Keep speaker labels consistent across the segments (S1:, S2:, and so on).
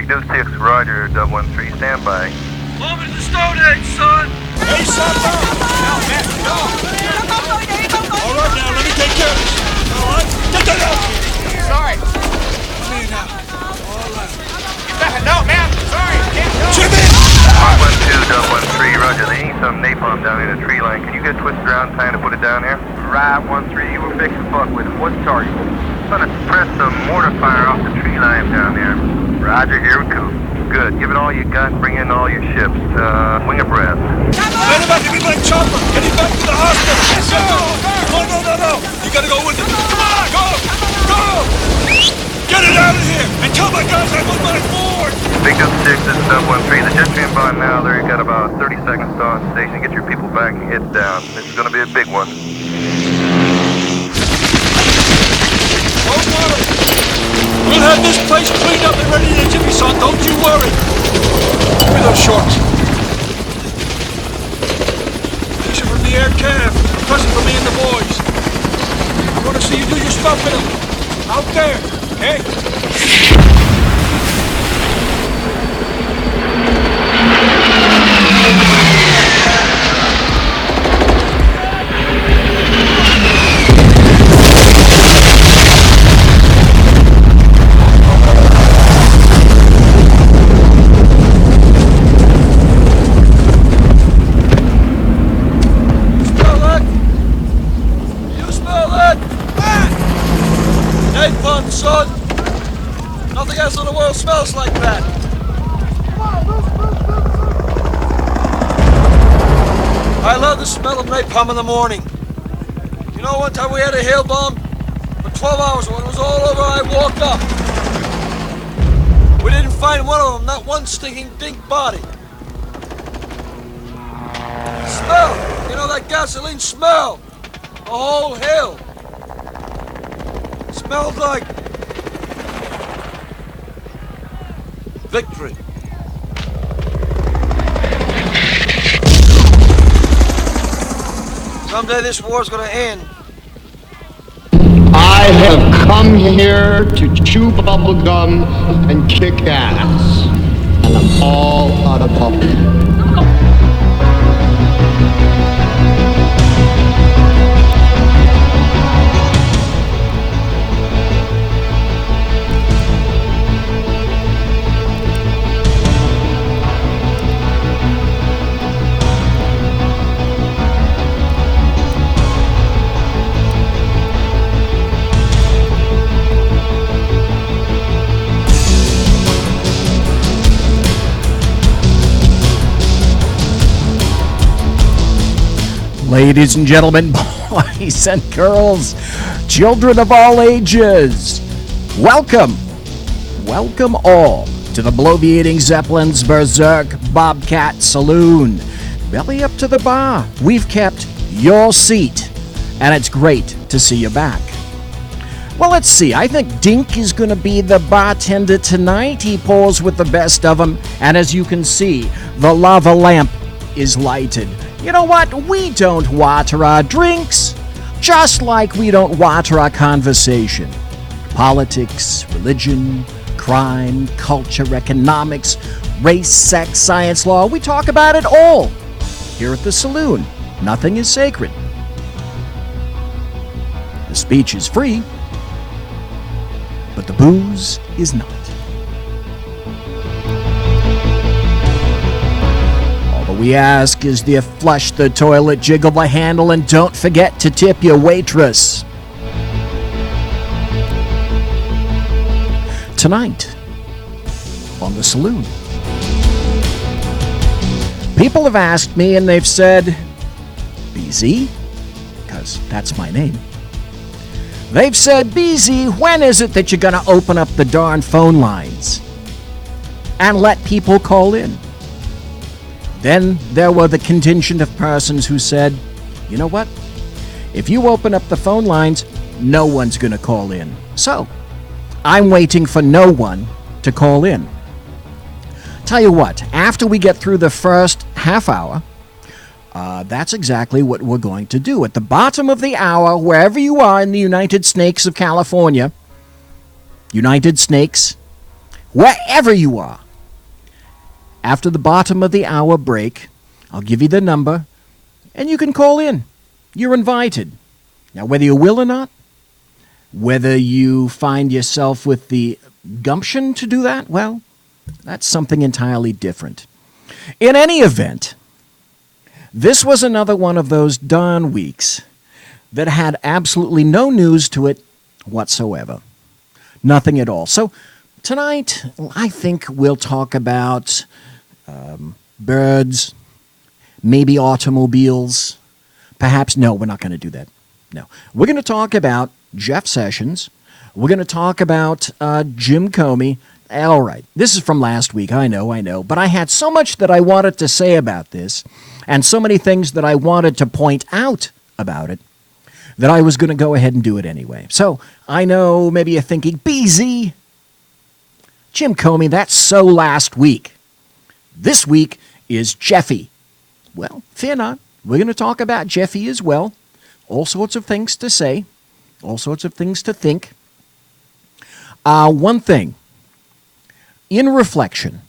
S1: Duke 6, Roger, 013, stand by.
S2: Moment of the Stone Age, son!
S3: Hey, son, no! No, man, no! All right, now, let me take care of this. All right? Get that out!
S4: Sorry.
S3: Come here now. All right.
S4: No, man, sorry. Can't go.
S3: Jimmy!
S1: 112, 013, Roger. They need some napalm down in the tree line. Can you get twisted around time to put it down here? Right, 13, you were fixing to fuck with it. What's the target? I'm gonna press some mortar fire off the tree line down there. Roger, here we go. Good. Give it all you got and bring in all your ships. Wing abreast.
S3: Let him back to me like chopper. Get him back to the hospital. Yes, sir. No. You gotta go with him. Come on, go. Get it out of here and tell my guys I'm on my board.
S1: Big Duke 6, this is 013. The jet's being bond now. There, you got about 30 seconds to on station. Get your people back and head down. This is gonna be a big one.
S3: Don't worry. We'll have this place cleaned up and ready to Jimmy, son. Don't you worry. Give me those shorts. These are from the air cab. A present for me and the boys. I want to see you do your stuff in them. Out there, okay? Son, nothing else in the world smells like that. I love the smell of napalm in the morning. You know, one time we had a hail bomb for 12 hours. When it was all over, I walked up. We didn't find one of them, not one stinking dink body. Smell, you know that gasoline smell, a whole hill. Smelled like victory. Someday this war's gonna end.
S5: I have come here to chew bubblegum and kick ass. And I'm all out of bubblegum.
S6: Ladies and gentlemen, boys and girls, children of all ages, welcome all to the bloviating Zeppelin's Berserk Bobcat Saloon. Belly up to the bar. We've kept your seat, and it's great to see you back. Well, let's see. I think Dink is going to be the bartender tonight. He pours with the best of them, and as you can see, the lava lamp is lighted. You know what? We don't water our drinks, just like we don't water our conversation. Politics, religion, crime, culture, economics, race, sex, science, law, we talk about it all. Here at the Saloon, nothing is sacred. The speech is free, but the booze is not. We ask is do you flush the toilet, jiggle the handle, and don't forget to tip your waitress. Tonight, on the Saloon, people have asked me and they've said, BZ, because that's my name. They've said, BZ, when is it that you're going to open up the darn phone lines and let people call in? Then there were the contingent of persons who said, you know what? If you open up the phone lines, no one's going to call in. So, I'm waiting for no one to call in. Tell you what, after we get through the first half hour, that's exactly what we're going to do. At the bottom of the hour, wherever you are in the United Snakes of California, United Snakes, wherever you are. After the bottom of the hour break, I'll give you the number, and you can call in. You're invited. Now, whether you will or not, whether you find yourself with the gumption to do that, well, that's something entirely different. In any event, this was another one of those darn weeks that had absolutely no news to it whatsoever. Nothing at all. So tonight, I think we'll talk about birds, maybe automobiles. Perhaps, no, we're not going to do that. No. We're going to talk about Jeff Sessions. We're going to talk about Jim Comey. All right, this is from last week, I know, but I had so much that I wanted to say about this, and so many things that I wanted to point out about it, that I was going to go ahead and do it anyway. So, I know maybe you're thinking, BZ, Jim Comey, that's so last week. This week is Jeffy. Well, fear not, we're going to talk about Jeffy as well. All sorts of things to say, all sorts of things to think. One thing, in reflection,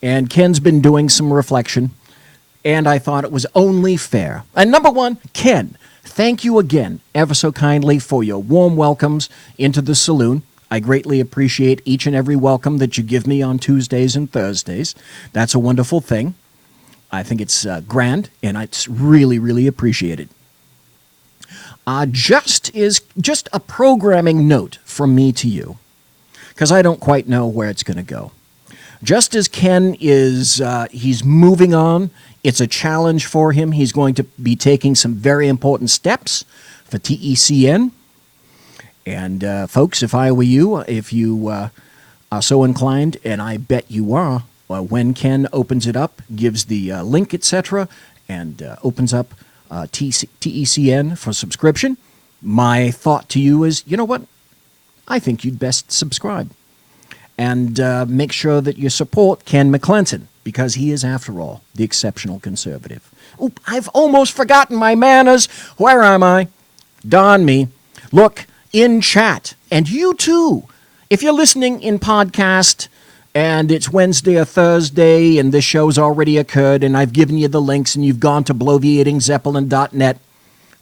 S6: and Ken's been doing some reflection, and I thought it was only fair. And number one, Ken, thank you again ever so kindly for your warm welcomes into the saloon. I greatly appreciate each and every welcome that you give me on Tuesdays and Thursdays. That's a wonderful thing. I think it's grand, and it's really, really appreciated. Just a programming note from me to you, because I don't quite know where it's going to go. Just as Ken is, he's moving on. It's a challenge for him. He's going to be taking some very important steps for TECN. And folks, if I were you, if you are so inclined, and I bet you are, when Ken opens it up, gives the link, etc., and opens up TECN for subscription, my thought to you is, you know what? I think you'd best subscribe. And make sure that you support Ken McClinton, because he is, after all, the exceptional conservative. Oop, I've almost forgotten my manners. Where am I? Darn me. Look, in chat, and you too, if you're listening in podcast, and it's Wednesday or Thursday, and this show's already occurred, and I've given you the links, and you've gone to bloviatingzeppelin.net,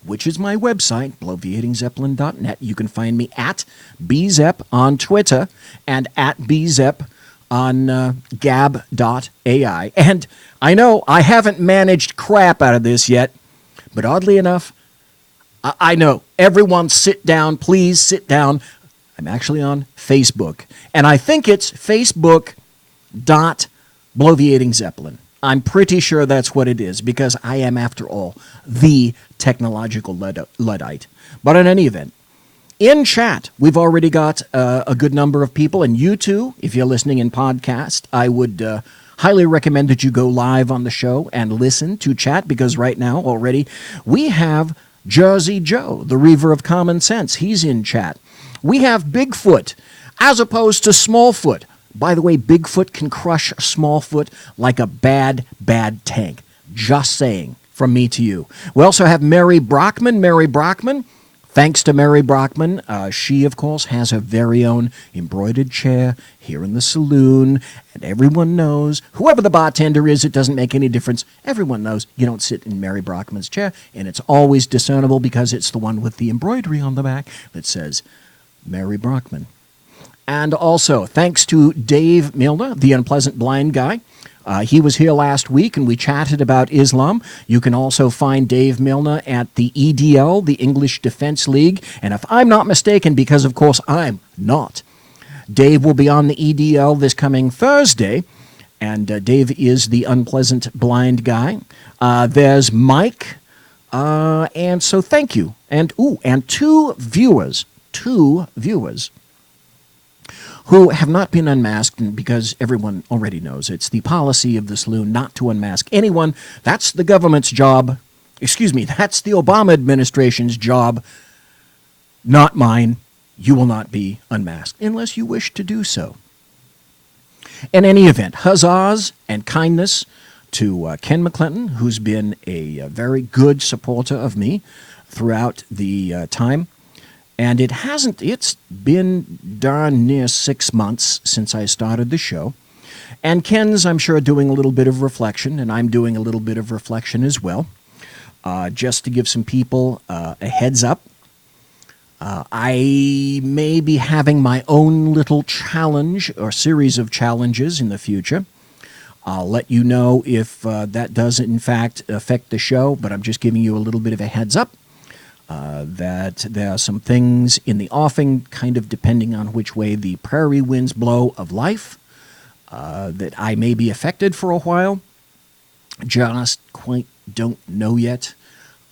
S6: which is my website, bloviatingzeppelin.net. You can find me at bzepp on Twitter and at bzepp on gab.ai. And I know I haven't managed crap out of this yet, but oddly enough, I know. Everyone sit down, please sit down. I'm actually on Facebook, and I think it's facebook.bloviatingzeppelin. I'm pretty sure that's what it is, because I am, after all, the technological Luddite. But in any event, in chat, we've already got a good number of people, and you too, if you're listening in podcast, I would highly recommend that you go live on the show and listen to chat, because right now already we have Jersey Joe, the Reaver of Common Sense. He's in chat. We have Bigfoot, as opposed to Smallfoot. By the way, Bigfoot can crush Smallfoot like a bad, bad tank. Just saying, from me to you. We also have Mary Brockman. Mary Brockman, thanks to Mary Brockman, she, of course, has her very own embroidered chair here in the saloon. And everyone knows, whoever the bartender is, it doesn't make any difference. Everyone knows you don't sit in Mary Brockman's chair. And it's always discernible, because it's the one with the embroidery on the back that says Mary Brockman. And also, thanks to Dave Milner, the unpleasant blind guy. He was here last week, and we chatted about Islam. You can also find Dave Milner at the EDL, the English Defense League. And if I'm not mistaken, because of course I'm not, Dave will be on the EDL this coming Thursday. And Dave is the unpleasant blind guy. There's Mike. And so thank you. And two viewers who have not been unmasked, because everyone already knows it's the policy of the saloon not to unmask anyone. That's the government's job. Excuse me, that's the Obama administration's job, not mine. You will not be unmasked unless you wish to do so. In any event, huzzahs and kindness to Ken McClinton, who's been a very good supporter of me throughout the time. And it's been darn near 6 months since I started the show. And Ken's, I'm sure, doing a little bit of reflection, and I'm doing a little bit of reflection as well. Just to give some people a heads up, I may be having my own little challenge or series of challenges in the future. I'll let you know if that does, in fact, affect the show, but I'm just giving you a little bit of a heads up that there are some things in the offing, kind of depending on which way the prairie winds blow of life, that I may be affected for a while. Just quite don't know yet.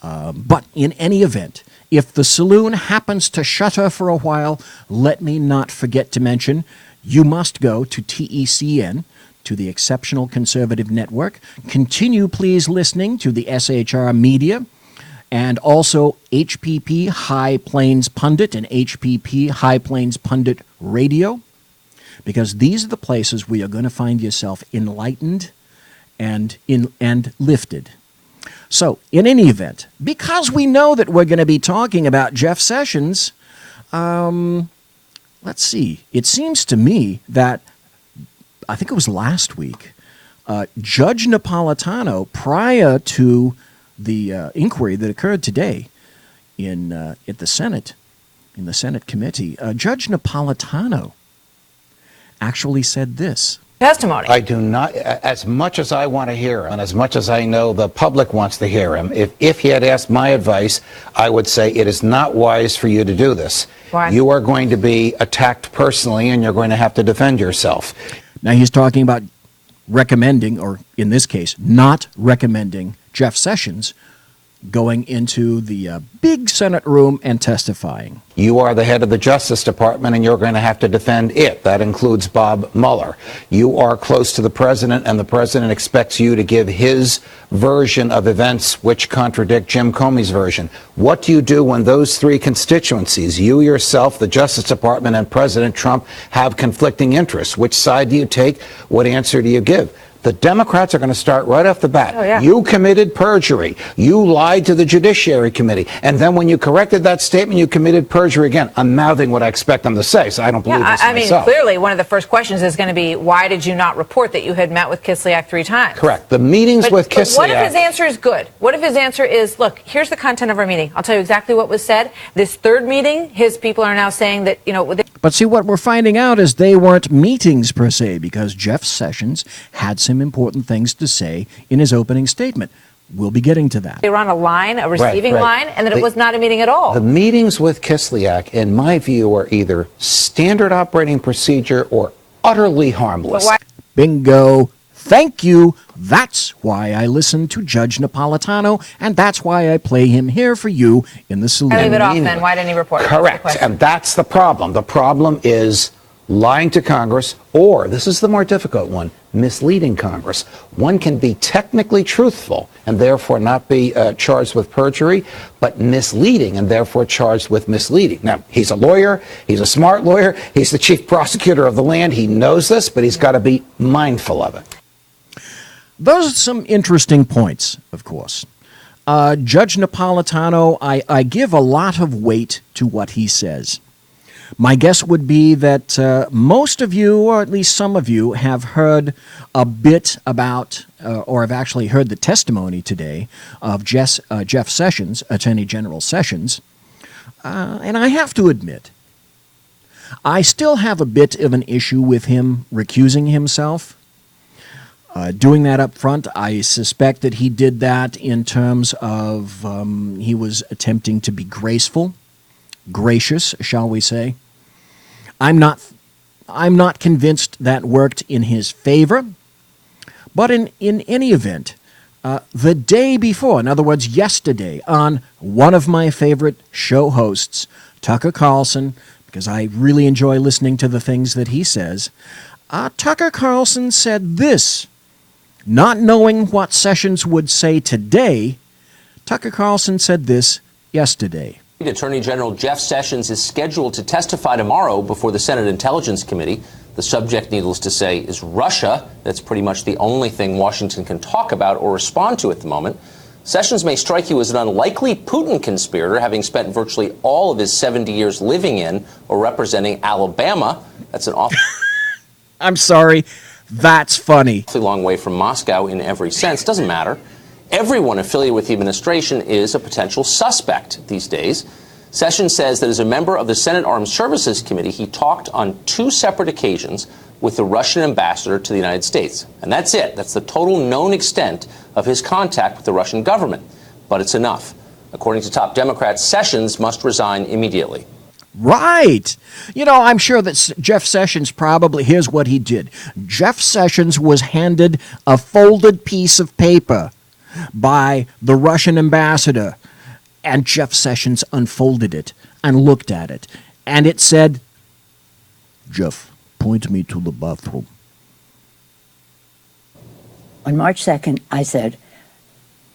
S6: But in any event, if the Saloon happens to shutter for a while, let me not forget to mention you must go to TECN, to the Exceptional Conservative Network. Continue, please, listening to the SHR Media and also HPP High Plains Pundit and HPP High Plains Pundit Radio, because these are the places where you're going to find yourself enlightened and lifted. So, in any event, because we know that we're going to be talking about Jeff Sessions, let's see. It seems to me that, I think it was last week, Judge Napolitano, prior to the inquiry that occurred today at the Senate, in the Senate committee, Judge Napolitano actually said this.
S7: Testimony.
S8: I do not, as much as I want to hear him, and as much as I know the public wants to hear him, if he had asked my advice, I would say it is not wise for you to do this.
S7: Why?
S8: You are going to be attacked personally, and you're going to have to defend yourself.
S6: Now he's talking about recommending, or in this case, not recommending Jeff Sessions going into the big Senate room and testifying.
S8: You are the head of the Justice Department, and you're going to have to defend it. That includes Bob Mueller. You are close to the president, and the president expects you to give his version of events which contradict Jim Comey's version. What do you do when those three constituencies, you yourself, the Justice Department, and President Trump, have conflicting interests? Which side do you take? What answer do you give? The Democrats are going to start right off the bat.
S7: Oh, yeah.
S8: You committed perjury. You lied to the Judiciary Committee. And then when you corrected that statement, you committed perjury again. I'm mouthing what I expect them to say, so I don't believe this
S7: I mean,
S8: myself.
S7: clearly, one of the first questions is going to be, why did you not report that you had met with Kislyak 3 times?
S8: Correct. The meetings with Kislyak.
S7: But what if his answer is good? What if his answer is, look, here's the content of our meeting. I'll tell you exactly what was said. This third meeting, his people are now saying that,
S6: But see, what we're finding out is they weren't meetings per se, because Jeff Sessions had some important things to say in his opening statement. We'll be getting to that.
S7: they were on a line, a receiving
S8: Right.
S7: line, and that it was not a meeting at all.
S8: The meetings with Kislyak, in my view, are either standard operating procedure or utterly harmless.
S7: But why-
S6: Bingo. Thank you. That's why I listen to Judge Napolitano, and that's why I play him here for you in the Saloon.
S7: Why leave it off
S8: mean
S7: then?
S8: it.
S7: Why didn't he report it?
S8: Correct.
S7: That's the question.
S8: And that's the problem. The problem is lying to Congress, or, this is the more difficult one, misleading Congress. One can be technically truthful and therefore not be charged with perjury, but misleading and therefore charged with misleading. Now, he's a lawyer. He's a smart lawyer. He's the chief prosecutor of the land. He knows this, but he's got to be mindful of it.
S6: Those are some interesting points, of course. Judge Napolitano, I give a lot of weight to what he says. My guess would be that most of you, or at least some of you, have heard a bit about, or have actually heard the testimony today of Jeff Sessions, Attorney General Sessions. And I have to admit, I still have a bit of an issue with him recusing himself. Doing that up front, I suspect that he did that in terms of he was attempting to be graceful, gracious, shall we say. I'm not convinced that worked in his favor, but in any event, the day before, in other words, yesterday, on one of my favorite show hosts, Tucker Carlson, because I really enjoy listening to the things that he says, Tucker Carlson said this. Not knowing what Sessions would say today, Tucker Carlson said this yesterday.
S9: Attorney General Jeff Sessions is scheduled to testify tomorrow before the Senate Intelligence Committee. The subject, needless to say, is Russia. That's pretty much the only thing Washington can talk about or respond to at the moment. Sessions may strike you as an unlikely Putin conspirator, having spent virtually all of his 70 years living in or representing Alabama. That's an awfully
S6: I'm sorry. That's funny.
S9: long way from Moscow in every sense. Doesn't matter. Everyone affiliated with the administration is a potential suspect these days. Sessions says that as a member of the Senate Armed Services Committee, he talked on 2 separate occasions with the Russian ambassador to the United States. And that's it. That's the total known extent of his contact with the Russian government. But it's enough. According to top Democrats, Sessions must resign immediately.
S6: Right. You know, I'm sure that Jeff Sessions probably, here's what he did. Jeff Sessions was handed a folded piece of paper by the Russian ambassador, and Jeff Sessions unfolded it and looked at it, and it said, "Jeff, point me to the bathroom."
S10: On March 2nd, I said,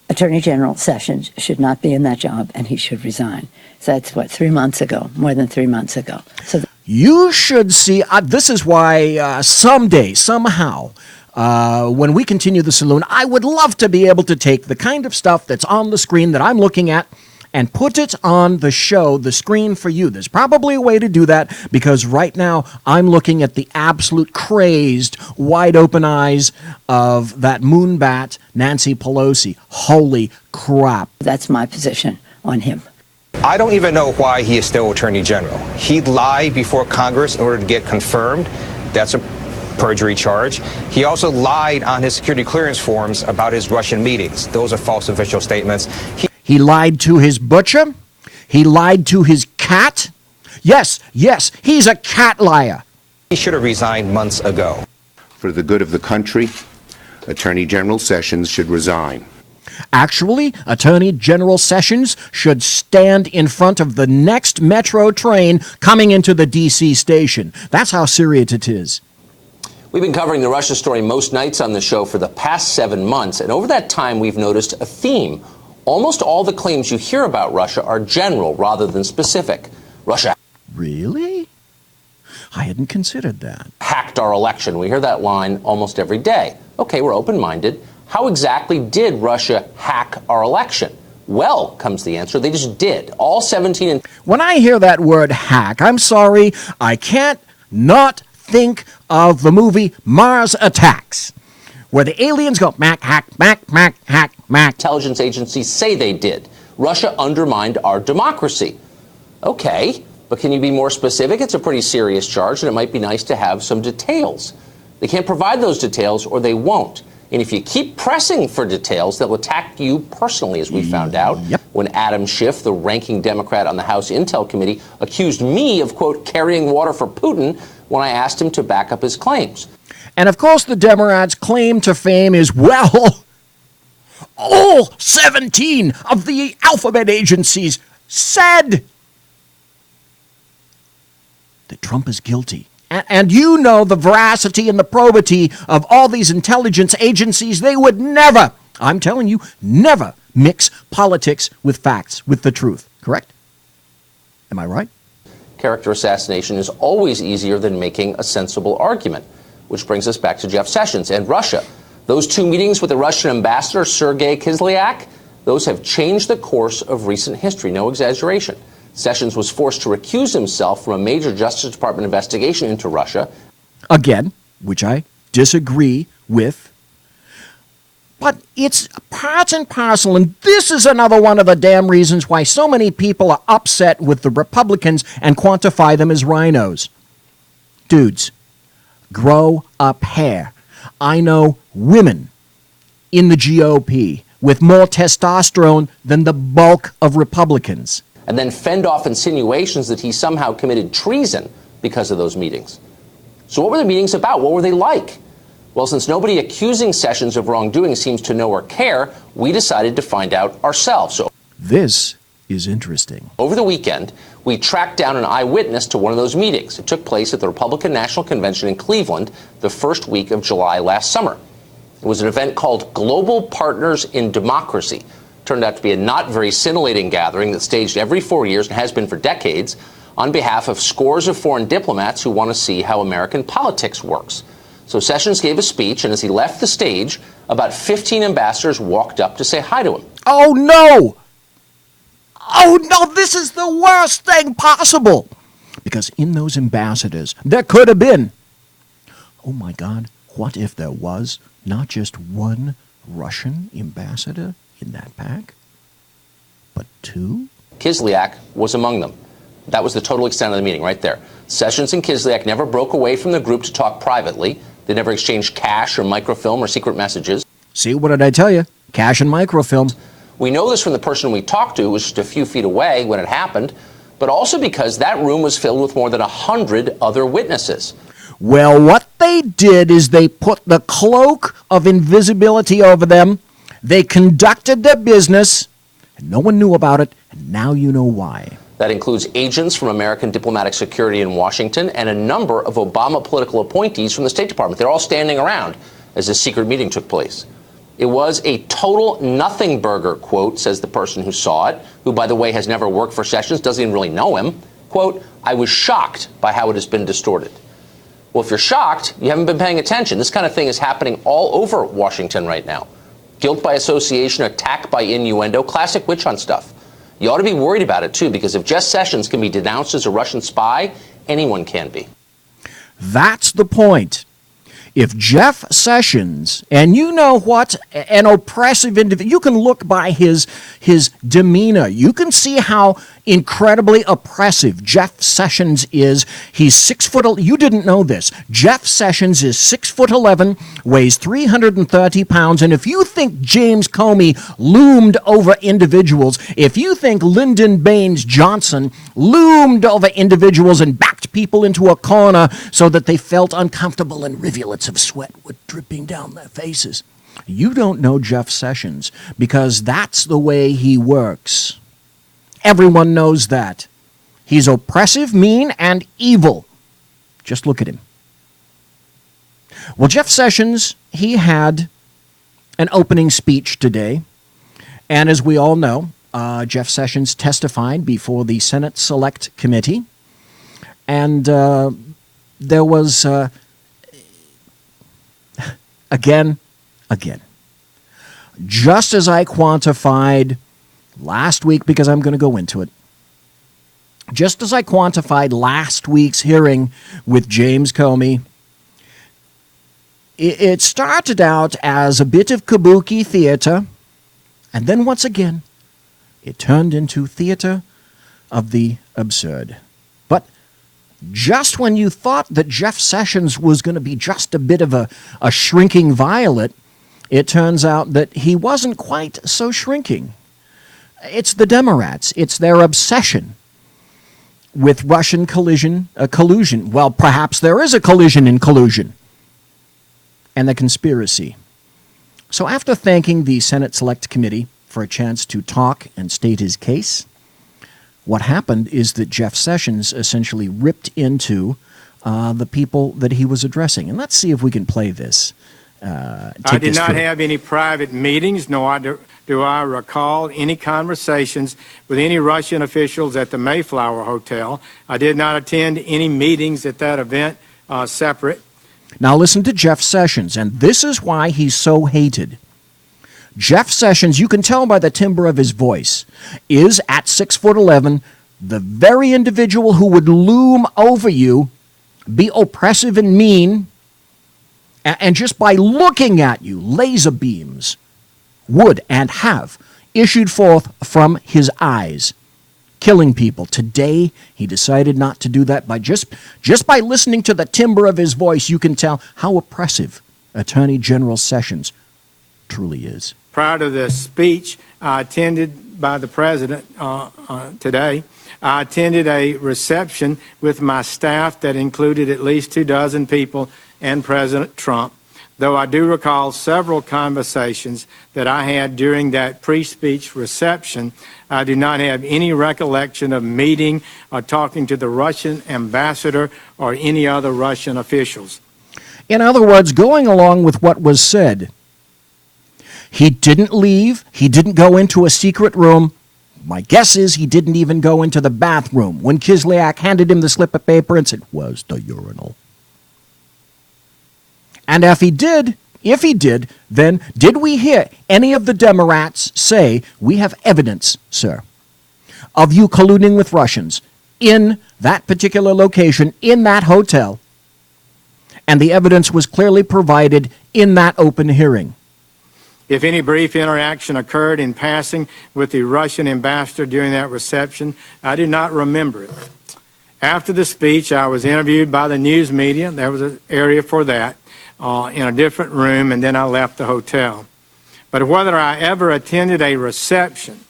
S10: Attorney General Sessions should not be in that job and he should resign. So that's, what, 3 months ago, more than 3 months ago. So
S6: you should see, this is why someday, somehow, when we continue the Saloon, I would love to be able to take the kind of stuff that's on the screen that I'm looking at and put it on the show, the screen for you. There's probably a way to do that because right now I'm looking at the absolute crazed, wide open eyes of that moonbat, Nancy Pelosi. Holy crap.
S10: that's my position on him.
S11: I don't even know why he is still Attorney General. He lied before Congress in order to get confirmed. That's a perjury charge. He also lied on his security clearance forms about his Russian meetings. Those are false official statements.
S6: He lied to his butcher. He lied to his cat. Yes, he's a cat liar.
S11: He should have resigned months ago.
S12: For the good of the country, Attorney General Sessions should resign.
S6: Actually, Attorney General Sessions should stand in front of the next metro train coming into the D.C. station. That's how serious it is.
S9: We've been covering the Russia story most nights on the show for the past 7 months, and over that time we've noticed a theme. Almost all the claims you hear about Russia are general rather than specific. Russia
S6: Really? I hadn't considered that.
S9: hacked our election. We hear that line almost every day. Okay, we're open-minded. How exactly did Russia hack our election? Well, comes the answer, they just did. All 17 and
S6: When I hear that word hack, I'm sorry, I can't not think of the movie Mars Attacks, where the aliens go mac, hack, mac, mac, hack, mac.
S9: intelligence agencies say they did. Russia undermined our democracy. Okay, but can you be more specific? It's a pretty serious charge, and it might be nice to have some details. They can't provide those details, or they won't. And if you keep pressing for details, they'll attack you personally, as we found out when Adam Schiff, the ranking Democrat on the House Intel Committee, accused me of, quote, carrying water for Putin when I asked him to back up his claims.
S6: And of course, the Democrats' claim to fame is, well, all 17 of the alphabet agencies said that Trump is guilty. And you know the veracity and the probity of all these intelligence agencies. They would never, I'm telling you, never mix politics with facts, with the truth. Correct? Am I right?
S9: Character assassination is always easier than making a sensible argument, which brings us back to Jeff Sessions and Russia. Those 2 meetings with the Russian ambassador, Sergei Kislyak, those have changed the course of recent history. No exaggeration. Sessions was forced to recuse himself from a major Justice Department investigation into Russia.
S6: Again, which I disagree with. But it's part and parcel, and this is another one of the damn reasons why so many people are upset with the Republicans and quantify them as rhinos. Dudes, grow up hair. I know women in the GOP with more testosterone than the bulk of Republicans.
S9: And then fend off insinuations that he somehow committed treason because of those meetings. So what were the meetings about? What were they like? Well, since nobody accusing Sessions of wrongdoing seems to know or care, we decided to find out ourselves. So
S6: this is interesting.
S9: Over the weekend, we tracked down an eyewitness to one of those meetings. It took place at the Republican National Convention in Cleveland the first week of July last summer. It was an event called Global Partners in Democracy. Turned out to be a not very scintillating gathering that's staged every 4 years and has been for decades on behalf of scores of foreign diplomats who want to see how American politics works. So Sessions gave a speech, and as he left the stage, about 15 ambassadors walked up to say hi to him.
S6: Oh, no! Oh, no, this is the worst thing possible! Because in those ambassadors, there could have been, oh my God, what if there was not just one Russian ambassador in that pack, but two?
S9: Kislyak was among them. That was the total extent of the meeting right there. Sessions and Kislyak never broke away from the group to talk privately. They never exchanged cash or microfilm or secret messages.
S6: See, what did I tell you? Cash and microfilm.
S9: We know this from the person we talked to, who was just a few feet away when it happened, but also because that room was filled with more than 100 other witnesses.
S6: Well, what they did is they put the cloak of invisibility over them. They conducted their business, and no one knew about it, and now you know why.
S9: That includes agents from American diplomatic security in Washington and a number of Obama political appointees from the State Department. They're all standing around as this secret meeting took place. It was a total nothing burger, quote, says the person who saw it, who, by the way, has never worked for Sessions, doesn't even really know him. Quote, I was shocked by how it has been distorted. Well, if you're shocked, you haven't been paying attention. This kind of thing is happening all over Washington right now. Guilt by association, attack by innuendo, classic witch hunt stuff. You ought to be worried about it, too, because if Jeff Sessions can be denounced as a Russian spy, anyone can be.
S6: That's the point. If Jeff Sessions, and you know what, an oppressive individual, you can look by his demeanor. You can see how incredibly oppressive Jeff Sessions is. He's 6 foot. You didn't know this. Jeff Sessions is 6'11", weighs 330 pounds. And if you think James Comey loomed over individuals, if you think Lyndon Baines Johnson loomed over individuals and backed people into a corner so that they felt uncomfortable and rivulets of sweat were dripping down their faces, you don't know Jeff Sessions, because that's the way he works. Everyone knows that. He's oppressive, mean, and evil. Just look at him. Well, Jeff Sessions, he had an opening speech today. And as we all know, Jeff Sessions testified before the Senate Select Committee. And there was, again, just as I quantified last week, because I'm going to go into it, just as I quantified last week's hearing with James Comey, it started out as a bit of kabuki theater, and then once again, it turned into theater of the absurd. But just when you thought that Jeff Sessions was going to be just a bit of a shrinking violet, it turns out that he wasn't quite so shrinking. It's the Democrats. It's their obsession with Russian collusion. Well, perhaps there is a collision in collusion. And the conspiracy. So after thanking the Senate Select Committee for a chance to talk and state his case, what happened is that Jeff Sessions essentially ripped into the people that he was addressing. And let's see if we can play this.
S13: I did not have any private meetings, nor do I recall any conversations with any Russian officials at the Mayflower Hotel. I did not attend any meetings at that event separate.
S6: Now listen to Jeff Sessions, and this is why he's so hated. Jeff Sessions, you can tell by the timbre of his voice, is at 6'11", the very individual who would loom over you, be oppressive and mean, and just by looking at you, laser beams would and have issued forth from his eyes, killing people. Today, he decided not to do that. By just by listening to the timbre of his voice, you can tell how oppressive Attorney General Sessions truly is.
S13: Prior to the speech attended by the president today, I attended a reception with my staff that included at least 24 people and President Trump, though I do recall several conversations that I had during that pre-speech reception. I do not have any recollection of meeting or talking to the Russian ambassador or any other Russian officials.
S6: In other words, going along with what was said, he didn't leave, he didn't go into a secret room. My guess is he didn't even go into the bathroom when Kislyak handed him the slip of paper and said, "Was the urinal?" And if he did, If he did, then did we hear any of the Democrats say, we have evidence, sir, of you colluding with Russians in that particular location, in that hotel, and the evidence was clearly provided in that open hearing?
S13: If any brief interaction occurred in passing with the Russian ambassador during that reception, I do not remember it. After the speech, I was interviewed by the news media. There was an area for that in a different room, and then I left the hotel. But whether I ever attended a reception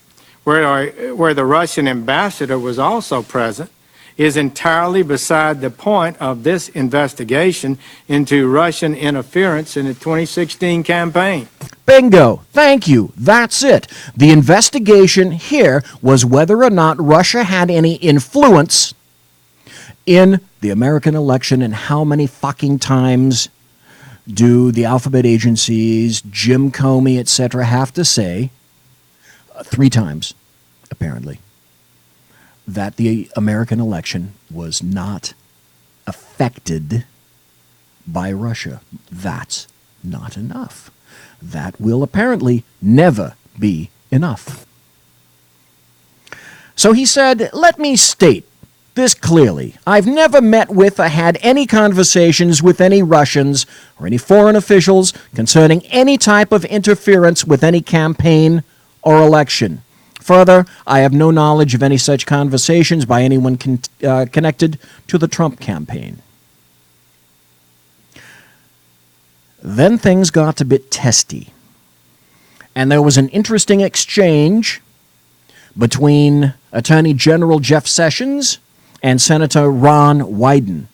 S13: where the Russian ambassador was also present is entirely beside the point of this investigation into Russian interference in the 2016 campaign.
S6: Bingo. Thank you. That's it. The investigation here was whether or not Russia had any influence in the American election, and how many fucking times do the alphabet agencies, Jim Comey, etc., have to say, 3 times, apparently, that the American election was not affected by Russia. That's not enough. That will apparently never be enough. So he said, let me state this clearly. I've never met with or had any conversations with any Russians or any foreign officials concerning any type of interference with any campaign or election. Further, I have no knowledge of any such conversations by anyone connected to the Trump campaign. Then things got a bit testy, and there was an interesting exchange between Attorney General Jeff Sessions and Senator Ron Wyden,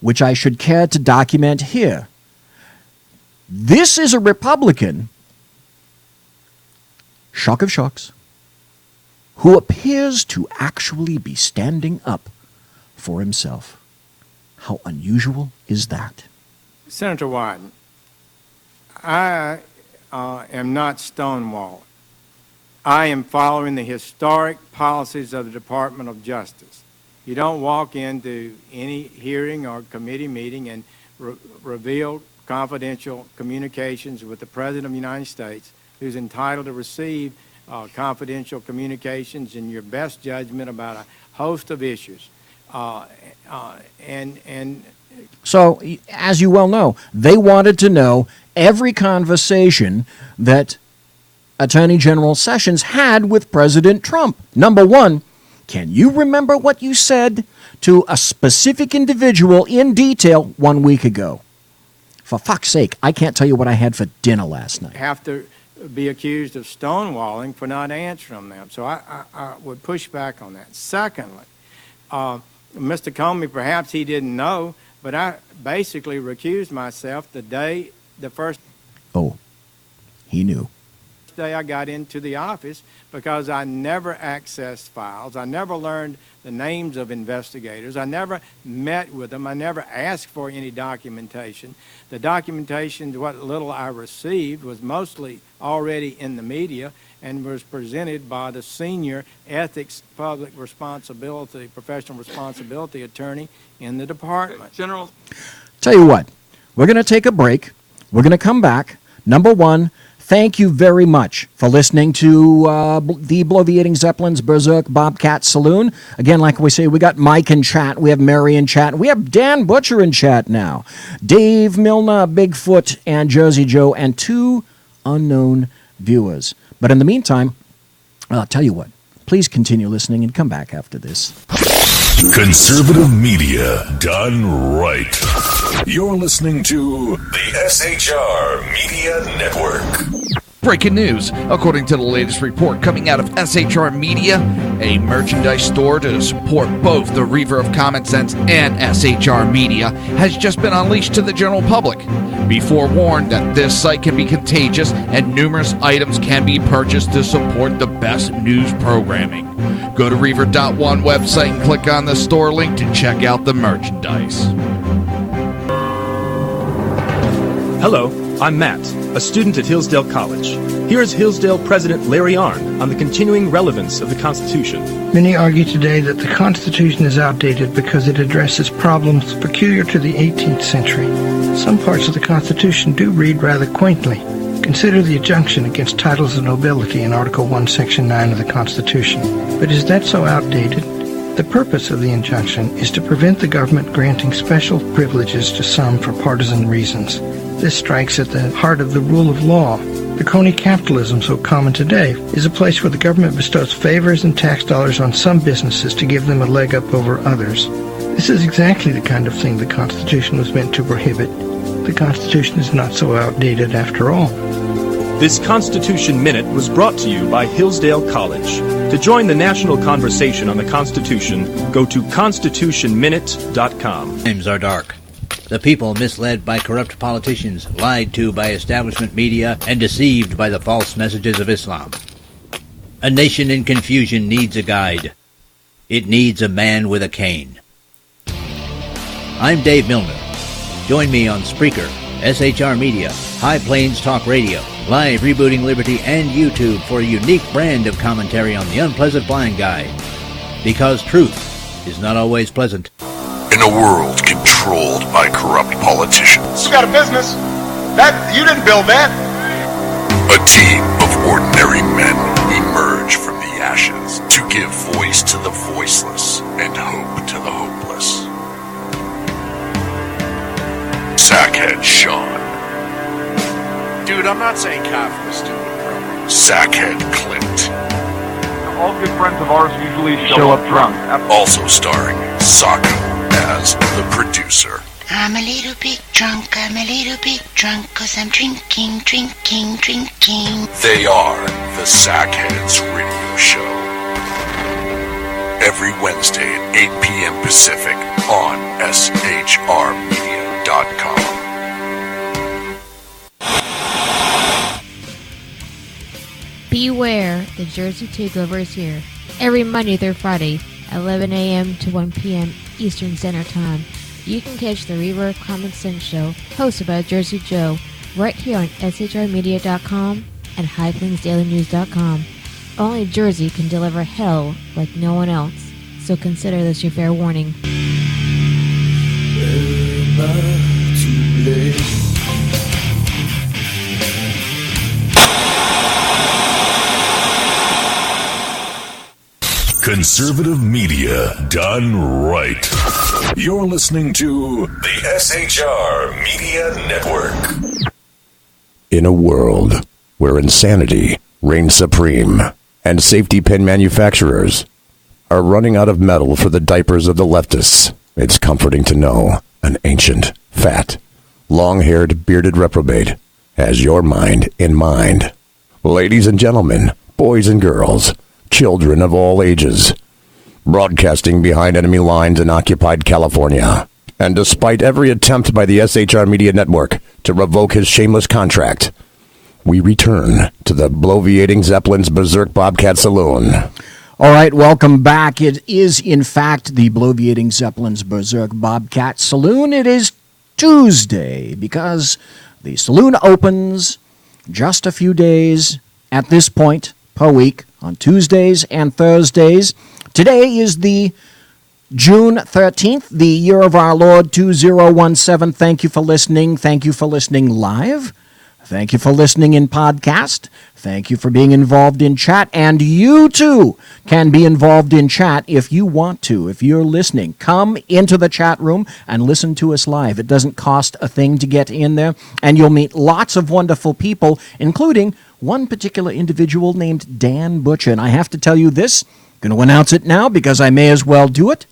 S6: which I should care to document here. This is a Republican, shock of shocks, who appears to actually be standing up for himself. How unusual is that?
S13: Senator Wyden, I am not stonewalling. I am following the historic policies of the Department of Justice. You don't walk into any hearing or committee meeting and reveal confidential communications with the President of the United States, who's entitled to receive confidential communications in your best judgment about a host of issues.
S6: So, as you well know, they wanted to know every conversation that Attorney General Sessions had with President Trump. Number one, can you remember what you said to a specific individual in detail 1 week ago? For fuck's sake, I can't tell you what I had for dinner last night.
S13: Have to be accused of stonewalling for not answering them. So I would push back on that. Secondly, Mr. Comey, perhaps he didn't know, but I basically recused myself the first...
S6: Oh, he knew.
S13: Day I got into the office because I never accessed files. I never learned the names of investigators. I never met with them. I never asked for any documentation. The documentation, what little I received, was mostly already in the media and was presented by the senior ethics, public responsibility, professional responsibility attorney in the department.
S2: General.
S6: Tell you what, we're going to take a break. We're going to come back. Number one, thank you very much for listening to the Bloviating Zeppelin's Berserk Bobcat Saloon. Again, like we say, we got Mike in chat, we have Mary in chat, we have Dan Butcher in chat now, Dave Milner, Bigfoot, and Jersey Joe, and 2 unknown viewers. But in the meantime, I'll tell you what, please continue listening and come back after this.
S14: Conservative media done right. You're listening to the SHR Media Network.
S15: Breaking news. According to the latest report coming out of SHR Media, a merchandise store to support both the Reaver of Common Sense and SHR Media has just been unleashed to the general public. Be forewarned that this site can be contagious and numerous items can be purchased to support the best news programming. Go to Reaver.one website and click on the store link to check out the merchandise.
S16: Hello, I'm Matt, a student at Hillsdale College. Here is Hillsdale President Larry Arnn on the continuing relevance of the Constitution.
S17: Many argue today that the Constitution is outdated because it addresses problems peculiar to the 18th century. Some parts of the Constitution do read rather quaintly. Consider the injunction against titles of nobility in Article 1, Section 9 of the Constitution. But is that so outdated? The purpose of the injunction is to prevent the government granting special privileges to some for partisan reasons. This strikes at the heart of the rule of law. The crony capitalism so common today is a place where the government bestows favors and tax dollars on some businesses to give them a leg up over others. This is exactly the kind of thing the Constitution was meant to prohibit. The Constitution is not so outdated after all.
S16: This Constitution Minute was brought to you by Hillsdale College. To join the national conversation on the Constitution, go to constitutionminute.com.
S18: Times are dark. The people misled by corrupt politicians, lied to by establishment media, and deceived by the false messages of Islam. A nation in confusion needs a guide. It needs a man with a cane. I'm Dave Milner. Join me on Spreaker, SHR Media, High Plains Talk Radio, Live Rebooting Liberty, and YouTube for a unique brand of commentary on the unpleasant blind guy. Because truth is not always pleasant.
S14: In a world controlled by corrupt politicians,
S4: You got a business. You didn't build that.
S14: a team of ordinary men emerge from the ashes to give voice to the voiceless and hope to the hopeless. Sackhead Sean,
S4: Dude, I'm not saying cow for the stupid program.
S14: Sackhead Clint,
S19: All good friends of ours usually show up drunk.
S14: also starring Saka as the producer.
S20: I'm a little bit drunk, 'cause I'm drinking.
S14: They are the Sackheads Radio Show. Every Wednesday at 8 p.m. Pacific on shrmedia.com.
S21: Beware, the Jersey Takeover is here. Every Monday through Friday, 11 a.m. to 1 p.m. Eastern Standard Time. You can catch the Reaver of Common Sense show, hosted by Jersey Joe, right here on shrmedia.com and highplainsdailynews.com. Only Jersey can deliver hell like no one else, so consider this your fair warning.
S14: Conservative media done right. You're listening to the SHR Media Network.
S22: In a world where insanity reigns supreme and safety pin manufacturers are running out of metal for the diapers of the leftists, it's comforting to know an ancient, fat, long-haired, bearded reprobate has your mind in mind. Ladies and gentlemen, boys and girls, children of all ages, broadcasting behind enemy lines in occupied California. And despite every attempt by the SHR Media Network to revoke his shameless contract, we return to the bloviating Zeppelin's Berserk Bobcat Saloon.
S6: All right, welcome back. It is, in fact, the bloviating Zeppelin's Berserk Bobcat Saloon. It is Tuesday because the saloon opens just a few days at this point per week on Tuesdays and Thursdays. Today is the June 13th, the year of our Lord 2017. Thank you for listening. Thank you for listening live. Thank you for listening in podcast. Thank you for being involved in chat. And you, too, can be involved in chat if you want to. If you're listening, come into the chat room and listen to us live. It doesn't cost a thing to get in there. And you'll meet lots of wonderful people, including one particular individual named Dan Butcher. And I have to tell you this, I'm going to announce it now because I may as well do it.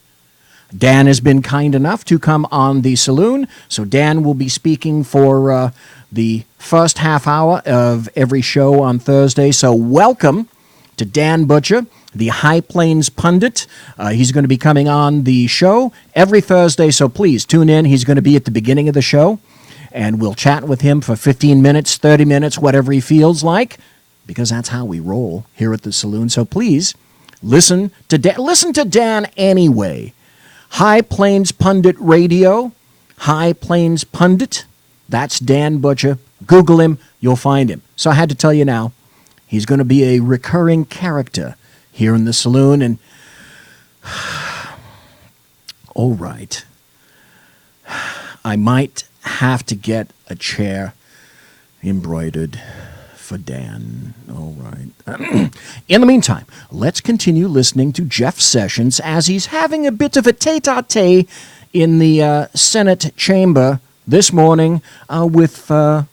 S6: Dan has been kind enough to come on the saloon, so Dan will be speaking for the first half hour of every show on Thursday. So welcome to Dan Butcher, the High Plains pundit. He's going to be coming on the show every Thursday, so please tune in. He's going to be at the beginning of the show, and we'll chat with him for 15 minutes, 30 minutes, whatever he feels like, because that's how we roll here at the saloon. So please listen to Dan anyway. High Plains Pundit Radio, High Plains Pundit, that's Dan Butcher. Google him, you'll find him. So I had to tell you now, he's going to be a recurring character here in the saloon. And all right, I might have to get a chair embroidered for Dan. All right. In the meantime, let's continue listening to Jeff Sessions as he's having a bit of a tete-a-tete in the Senate chamber this morning with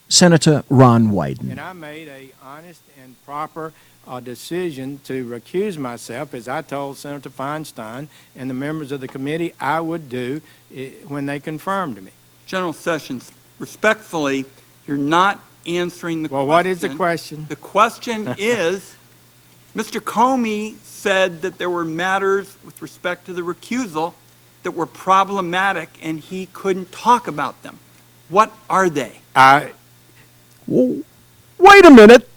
S6: Senator Ron Wyden.
S13: And I made a honest and proper decision to recuse myself, as I told Senator Feinstein and the members of the committee I would do when they confirmed me.
S1: General Sessions, respectfully, you're not answering the question.
S13: Well, what is the question?
S1: The question is, Mr. Comey said that there were matters with respect to the recusal that were problematic and he couldn't talk about them. What are they?
S6: Wait a minute.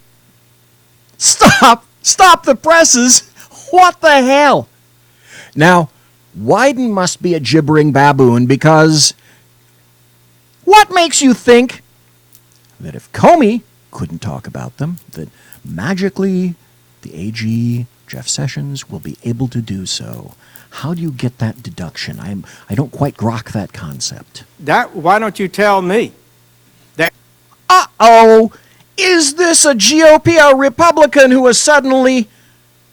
S6: Stop the presses. What the hell? Now, Wyden must be a gibbering baboon because what makes you think that if Comey couldn't talk about them, that magically the AG, Jeff Sessions, will be able to do so? How do you get that deduction? I don't quite grok that concept.
S13: Why don't you tell me?
S6: Uh-oh! Is this a GOP or Republican who is suddenly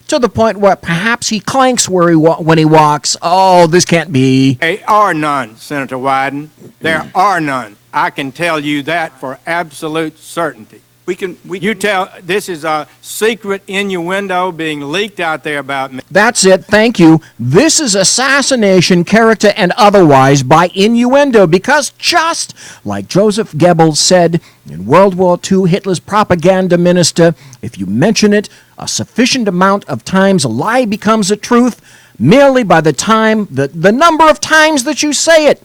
S6: to the point where perhaps he clanks when he walks? Oh, this can't be.
S13: There are none, Senator Wyden. There are none. I can tell you that for absolute certainty. This is a secret innuendo being leaked out there about me.
S6: That's it, thank you. This is assassination, character and otherwise, by innuendo, because just like Joseph Goebbels said in World War II, Hitler's propaganda minister, if you mention it a sufficient amount of times, a lie becomes a truth merely by the number of times that you say it.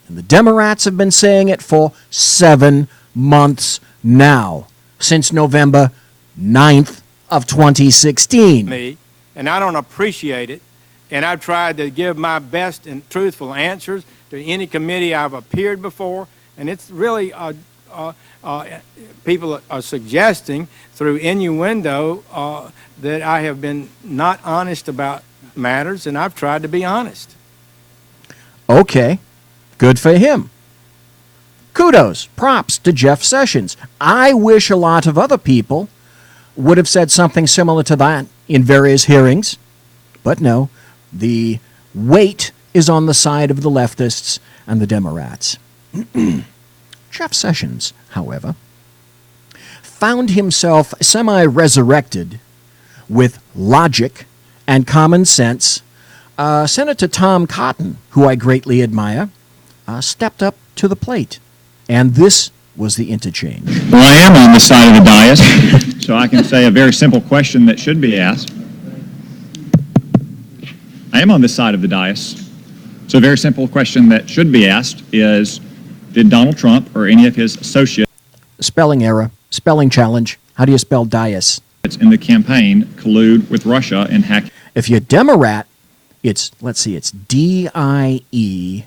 S6: And the Democrats have been saying it for 7 months now, since November 9th of 2016.
S13: And I don't appreciate it, and I've tried to give my best and truthful answers to any committee I've appeared before, and it's really people are suggesting through innuendo that I have been not honest about matters, and I've tried to be honest.
S6: Okay, good for him. Kudos, props to Jeff Sessions. I wish a lot of other people would have said something similar to that in various hearings. But no, the weight is on the side of the leftists and the Democrats. Jeff Sessions, however, found himself semi-resurrected with logic and common sense. Senator Tom Cotton, who I greatly admire, stepped up to the plate. And this was the interchange.
S3: Well, I am on the side of the dais, so I can say a very simple question that should be asked. I am on this side of the dais, so a very simple question that should be asked is, did Donald Trump or any of his associates...
S6: Spelling error, spelling challenge. How do you spell dais?
S3: ...in the campaign collude with Russia and hack...
S6: If you're Democrat, it's, let's see, it's DIE-US.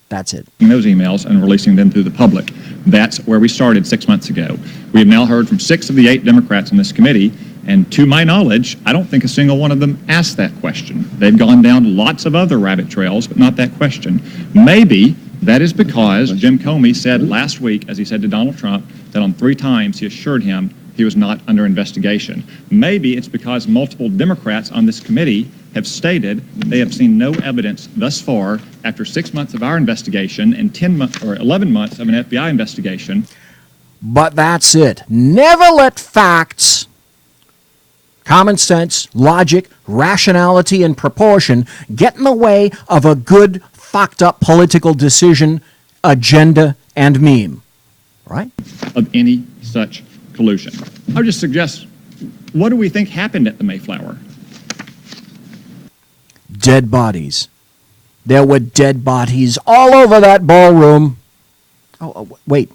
S6: That's it.
S3: Those emails and releasing them to the public. That's where we started 6 months ago. We have now heard from 6 of the 8 Democrats in this committee, and to my knowledge, I don't think a single one of them asked that question. They've gone down lots of other rabbit trails, but not that question. Maybe that is because Jim Comey said last week, as he said to Donald Trump, that on 3 times he assured him he was not under investigation. Maybe it's because multiple Democrats on this committee have stated that they have seen no evidence thus far after 6 months of our investigation and 10 months or 11 months of an FBI investigation.
S6: But that's it. Never let facts, common sense, logic, rationality, and proportion get in the way of a good, fucked up political decision, agenda, and meme. Right?
S3: Of any such collusion. I would just suggest, what do we think happened at the Mayflower?
S6: Dead bodies. There were dead bodies all over that ballroom. Oh, wait.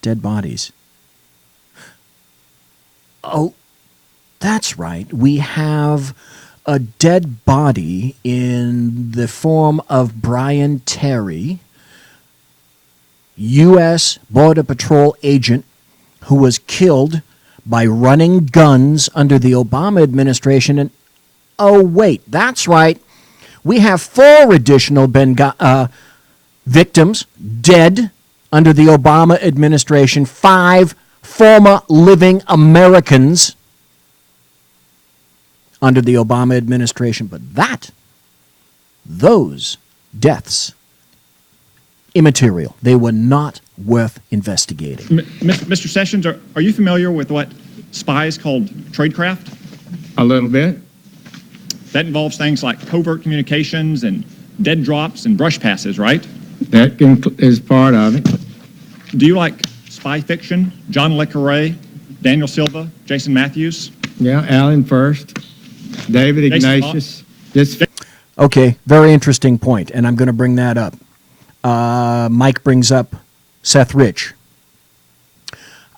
S6: Dead bodies. Oh, that's right. We have a dead body in the form of Brian Terry, U.S. Border Patrol agent who was killed by running guns under the Obama administration. And oh, wait, that's right. We have 4 additional victims dead under the Obama administration, 5 former living Americans under the Obama administration. But those deaths, immaterial. They were not worth investigating.
S3: Mr. Sessions, are you familiar with what spies called tradecraft?
S13: A little bit.
S3: That involves things like covert communications and dead drops and brush passes, right?
S13: That is part of it.
S3: Do you like spy fiction? John le Carré, Daniel Silva, Jason Matthews?
S13: Yeah, Alan First, David Ignatius.
S6: Okay, very interesting point, and I'm going to bring that up. Mike brings up Seth Rich.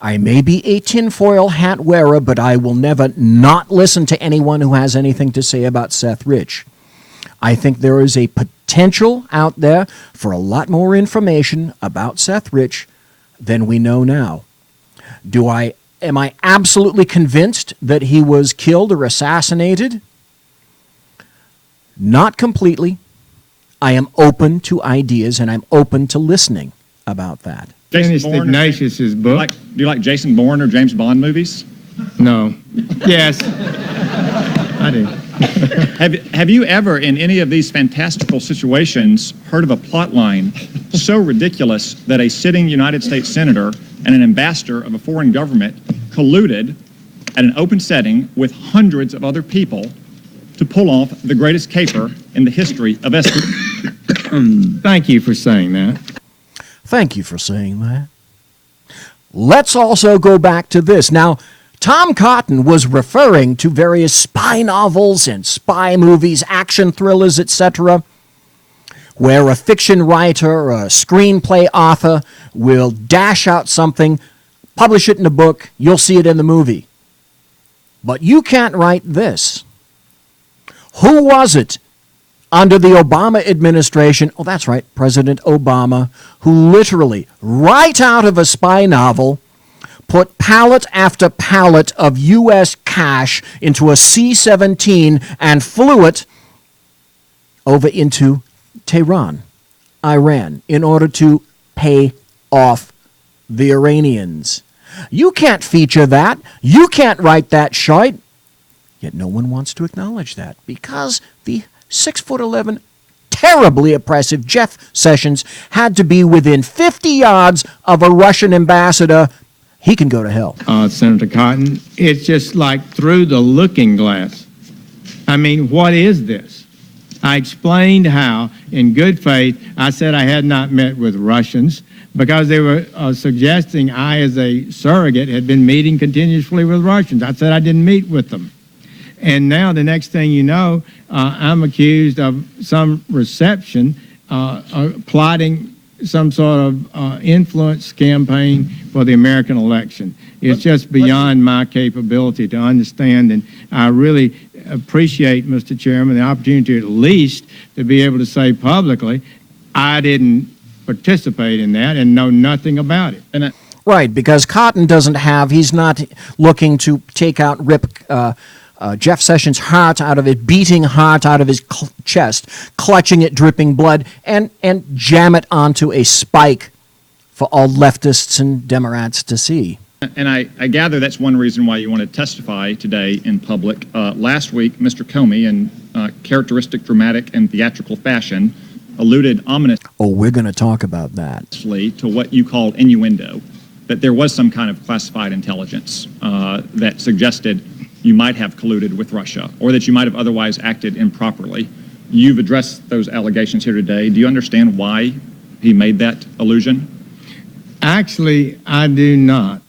S6: I may be a tinfoil hat wearer, but I will never not listen to anyone who has anything to say about Seth Rich. I think there is a potential out there for a lot more information about Seth Rich than we know now. Am I absolutely convinced that he was killed or assassinated? Not completely. I am open to ideas, and I'm open to listening about that.
S13: Jason Ignatius's book.
S3: Do you like Jason Bourne or James Bond movies?
S13: No. Yes. I do.
S3: Have you ever, in any of these fantastical situations, heard of a plot line so ridiculous that a sitting United States senator and an ambassador of a foreign government colluded at an open setting with hundreds of other people to pull off the greatest caper in the history of espionage?
S13: Thank you for saying that.
S6: Thank you for saying that. Let's also go back to this. Now, Tom Cotton was referring to various spy novels and spy movies, action thrillers, etc., where a fiction writer or a screenplay author will dash out something, publish it in a book, you'll see it in the movie. But you can't write this. Who was it under the Obama administration? Oh, that's right, President Obama, who literally, right out of a spy novel, put pallet after pallet of U.S. cash into a C-17 and flew it over into Tehran, Iran, in order to pay off the Iranians. You can't feature that. You can't write that shite. Yet no one wants to acknowledge that because the 6'11", terribly oppressive Jeff Sessions had to be within 50 yards of a Russian ambassador. He can go to hell.
S13: Senator Cotton, it's just like through the looking glass. I mean, what is this? I explained how, in good faith, I said I had not met with Russians because they were suggesting I, as a surrogate, had been meeting continuously with Russians. I said I didn't meet with them. And now the next thing you know, I'm accused of some reception, plotting some sort of influence campaign for the American election. It's just beyond my capability to understand, and I really appreciate, Mr. Chairman, the opportunity at least to be able to say publicly, I didn't participate in that and know nothing about it.
S6: Right, because Cotton he's not looking to rip Jeff Sessions' heart out of it, beating heart out of his chest, clutching it, dripping blood, and jam it onto a spike for all leftists and Democrats to see.
S3: And I gather that's one reason why you want to testify today in public. Last week, Mr. Comey, in characteristic dramatic and theatrical fashion, alluded ominously.
S6: Oh, we're going to talk about that.
S3: To what you called innuendo, that there was some kind of classified intelligence that suggested you might have colluded with Russia or that you might have otherwise acted improperly. You've addressed those allegations here today. Do you understand why he made that allusion?
S13: Actually, I do not.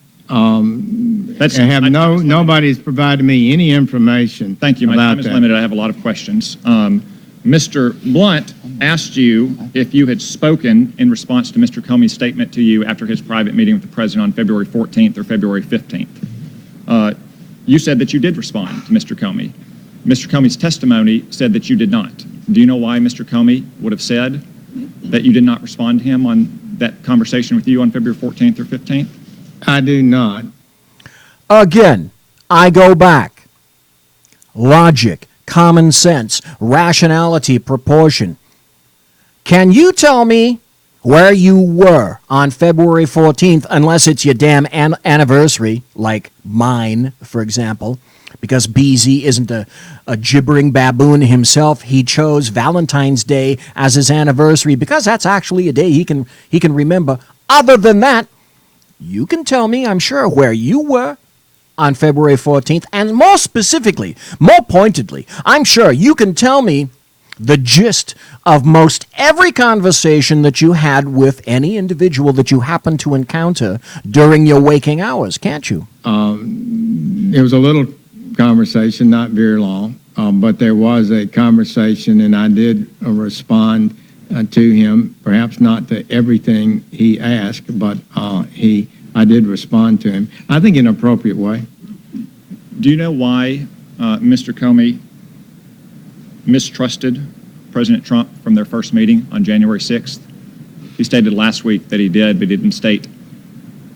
S13: Nobody's provided me any information.
S3: Thank you. My time is limited. I have a lot of questions. Mr. Blunt asked you if you had spoken in response to Mr. Comey's statement to you after his private meeting with the president on February 14th or February 15th. You said that you did respond to Mr. Comey. Mr. Comey's testimony said that you did not. Do you know why Mr. Comey would have said that you did not respond to him on that conversation with you on February 14th or 15th?
S13: I do not.
S6: Again, I go back. Logic, common sense, rationality, proportion. Can you tell me where you were on February 14th, unless it's your damn anniversary, like mine, for example, because BZ isn't a gibbering baboon himself. He chose Valentine's Day as his anniversary because that's actually a day he can remember. Other than that, you can tell me, I'm sure, where you were on February 14th, and more specifically, more pointedly, I'm sure you can tell me the gist of most every conversation that you had with any individual that you happen to encounter during your waking hours, can't you?
S5: It was a little conversation, not very long, but there was a conversation, and I did respond to him, perhaps not to everything he asked, but I did respond to him, I think in an appropriate way.
S3: Do you know why Mr. Comey mistrusted President Trump from their first meeting on January 6th? He stated last week that he did, but he didn't state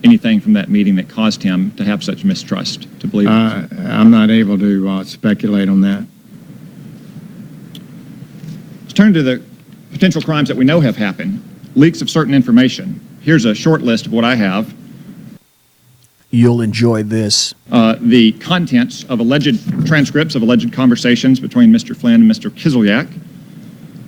S3: anything from that meeting that caused him to have such mistrust, to believe
S5: I'm not able to speculate on that.
S3: Let's turn to the potential crimes that we know have happened. Leaks of certain information. Here's a short list of what I have.
S6: You'll enjoy this.
S3: The contents of alleged transcripts of alleged conversations between Mr. Flynn and Mr. Kislyak.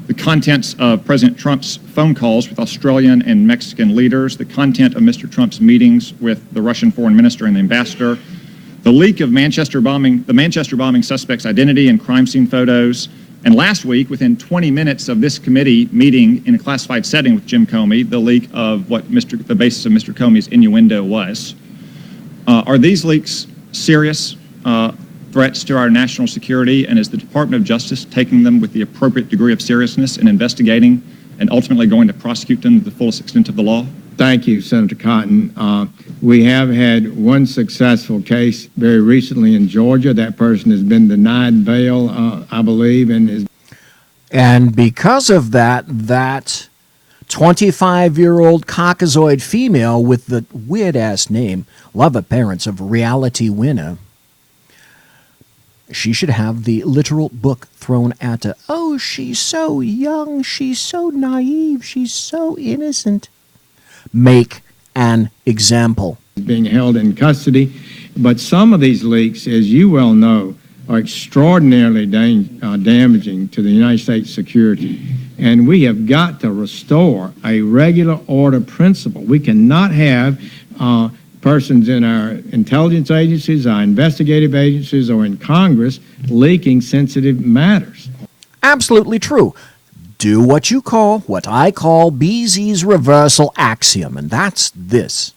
S3: The contents of President Trump's phone calls with Australian and Mexican leaders. The content of Mr. Trump's meetings with the Russian foreign minister and the ambassador. The leak of the Manchester bombing suspect's identity and crime scene photos. And last week, within 20 minutes of this committee meeting in a classified setting with Jim Comey, the leak of what the basis of Mr. Comey's innuendo was. Are these leaks serious threats to our national security, and is the Department of Justice taking them with the appropriate degree of seriousness in investigating and ultimately going to prosecute them to the fullest extent of the law?
S5: Thank you, Senator Cotton. We have had one successful case very recently in Georgia. That person has been denied bail, I believe,
S6: and because of that 25-year-old Caucasoid female with the weird-ass name, love appearance of reality winner, she should have the literal book thrown at her. Oh, she's so young, she's so naive, she's so innocent. Make an example.
S5: Being held in custody, but some of these leaks, as you well know, are extraordinarily damaging to the United States security. And we have got to restore a regular order principle. We cannot have persons in our intelligence agencies, our investigative agencies, or in Congress leaking sensitive matters.
S6: Absolutely true. Do what I call BZ's reversal axiom, and that's this.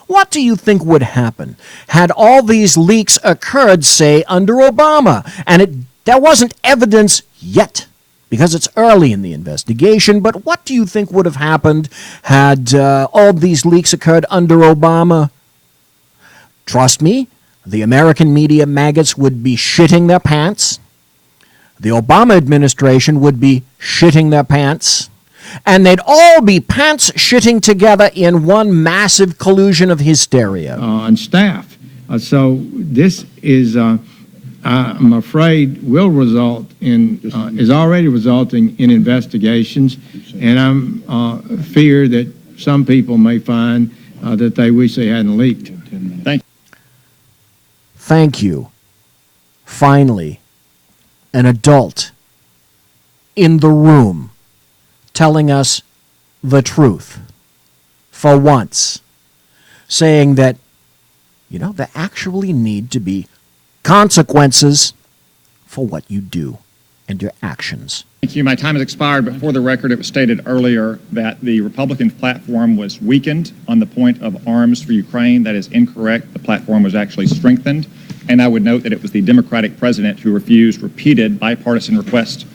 S6: What do you think would happen had all these leaks occurred, say, under Obama, and there wasn't evidence yet, because it's early in the investigation, but what do you think would have happened had all these leaks occurred under Obama? Trust me, the American media maggots would be shitting their pants. The Obama administration would be shitting their pants. And they'd all be pants shitting together in one massive collusion of hysteria.
S5: On staff. So this is, I'm afraid, will result in, is already resulting in investigations. And I'm fear that some people may find that they wish they hadn't leaked.
S6: Thank you. Finally, an adult in the room telling us the truth for once, saying that, there actually need to be consequences for what you do and your actions.
S3: Thank you. My time has expired, but for the record, it was stated earlier that the Republican platform was weakened on the point of arms for Ukraine. That is incorrect. The platform was actually strengthened. And I would note that it was the Democratic president who refused repeated bipartisan requests.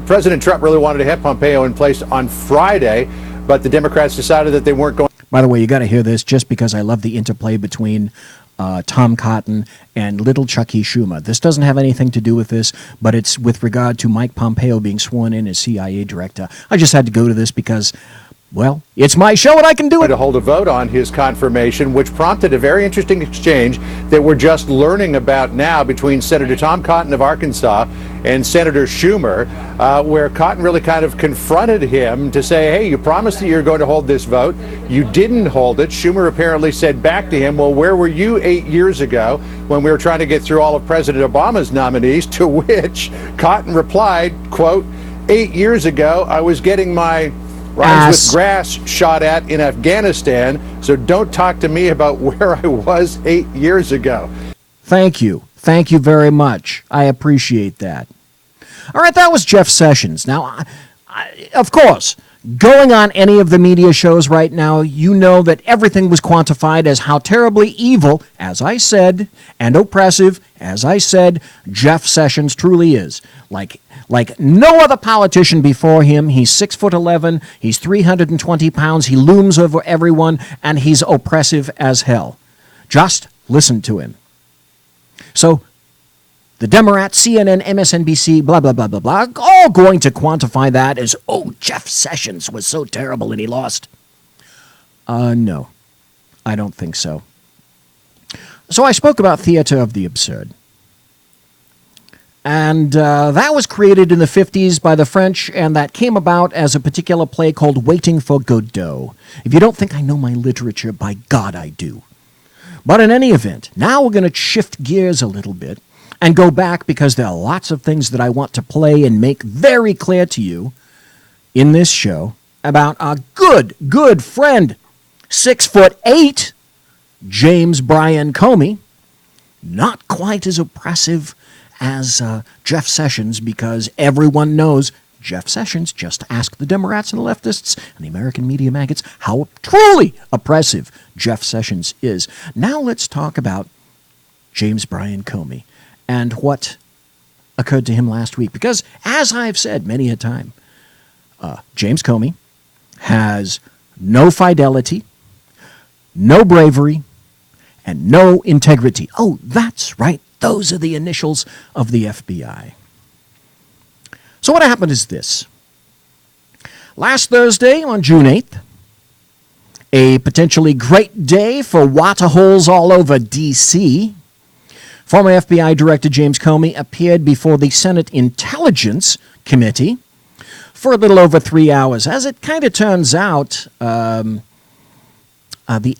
S7: President Trump really wanted to have Pompeo in place on Friday, but the Democrats decided that they weren't going.
S6: By the way, you got to hear this just because I love the interplay between Tom Cotton and little Chucky Schumer. This doesn't have anything to do with this, but it's with regard to Mike Pompeo being sworn in as CIA director. I just had to go to this because Well, it's my show and I can do it.
S7: To hold a vote on his confirmation, which prompted a very interesting exchange that we're just learning about now between Senator Tom Cotton of Arkansas and Senator Schumer, where Cotton really kind of confronted him to say, hey, you promised that you're going to hold this vote. You didn't hold it. Schumer apparently said back to him, well, where were you 8 years ago when we were trying to get through all of President Obama's nominees? To which Cotton replied, quote, 8 years ago, I was getting my rhymes with grass shot at in Afghanistan, so don't talk to me about where I was 8 years ago.
S6: Thank you. Thank you very much. I appreciate that. All right, that was Jeff Sessions. Now, of course, going on any of the media shows right now, you know that everything was quantified as how terribly evil, as I said, and oppressive, as I said, Jeff Sessions truly is. Like no other politician before him. He's 6'11", he's 320 pounds, he looms over everyone, and he's oppressive as hell. Just listen to him. So, the Democrats, CNN, MSNBC, blah, blah, blah, blah, blah, all going to quantify that as, oh, Jeff Sessions was so terrible and he lost. No, I don't think so. So I spoke about theater of the absurd. And that was created in the 50s by the French, and that came about as a particular play called Waiting for Godot. If you don't think I know my literature, by God I do. But in any event, now we're going to shift gears a little bit and go back because there are lots of things that I want to play and make very clear to you in this show about our good friend, 6'8", James Bryan Comey. Not quite as oppressive as Jeff Sessions, because everyone knows Jeff Sessions. Just ask the Democrats and the leftists and the American media maggots how truly oppressive Jeff Sessions is. Now let's talk about James Bryan Comey and what occurred to him last week. Because, as I've said many a time, James Comey has no fidelity, no bravery, and no integrity. Oh, that's right. Those are the initials of the FBI. So what happened is this. Last Thursday, on June 8th, a potentially great day for water holes all over D.C., former FBI Director James Comey appeared before the Senate Intelligence Committee for a little over 3 hours. As it kind of turns out, the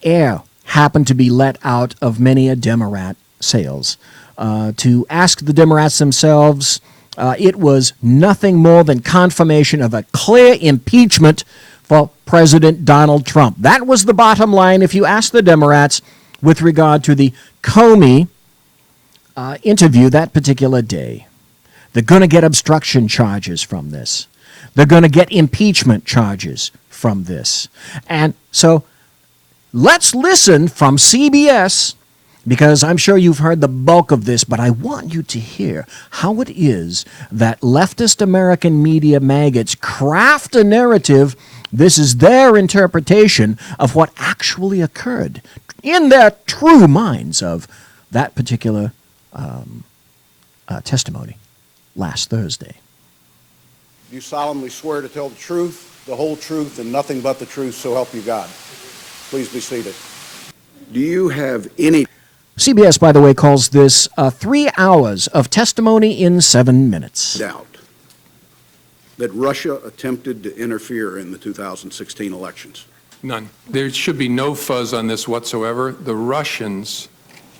S6: air happened to be let out of many a Democrat sails. To ask the Democrats themselves, it was nothing more than confirmation of a clear impeachment for President Donald Trump. That was the bottom line if you ask the Democrats with regard to the Comey interview that particular day. They're going to get obstruction charges from this. They're going to get impeachment charges from this. And so let's listen from CBS, because I'm sure you've heard the bulk of this, but I want you to hear how it is that leftist American media maggots craft a narrative. This is their interpretation of what actually occurred in their true minds of that particular testimony last Thursday.
S8: You solemnly swear to tell the truth, the whole truth, and nothing but the truth, so help you God. Please be seated. Do you have any...
S6: CBS, by the way, calls this 3 hours of testimony in 7 minutes.
S8: Doubt that Russia attempted to interfere in the 2016 elections?
S10: None. There should be no fuzz on this whatsoever. The Russians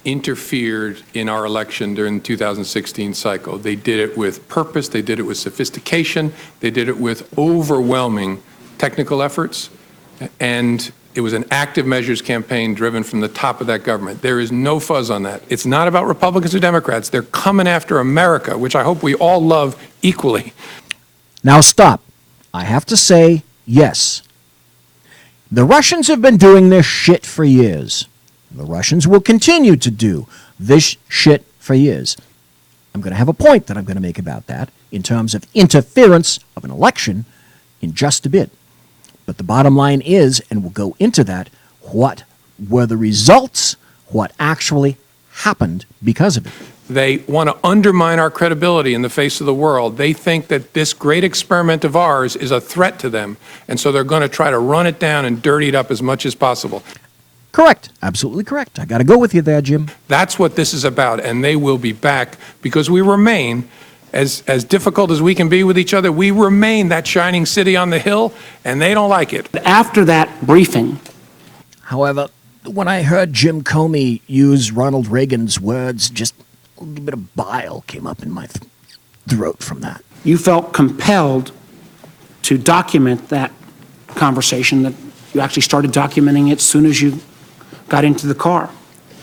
S10: interfered in our election during the 2016 cycle. They did it with purpose. They did it with sophistication. They did it with overwhelming technical efforts. And it was an active measures campaign driven from the top of that government. There is no fuzz on that. It's not about Republicans or Democrats. They're coming after America, which I hope we all love equally.
S6: Now stop. I have to say, yes. The Russians have been doing this shit for years. The Russians will continue to do this shit for years. I'm going to have a point that I'm going to make about that in terms of interference of an election in just a bit. But the bottom line is, and we'll go into that, what were the results, what actually happened because of it.
S10: They want to undermine our credibility in the face of the world. They think that this great experiment of ours is a threat to them, and so they're going to try to run it down and dirty it up as much as possible.
S6: Correct. Absolutely correct. I got to go with you there, Jim.
S10: That's what this is about, and they will be back because we remain, as difficult as we can be with each other, we remain that shining city on the hill, and they don't like it.
S11: After that briefing.
S6: However, when I heard Jim Comey use Ronald Reagan's words, just a little bit of bile came up in my throat from that.
S11: You felt compelled to document that conversation, that you actually started documenting it as soon as you got into the car.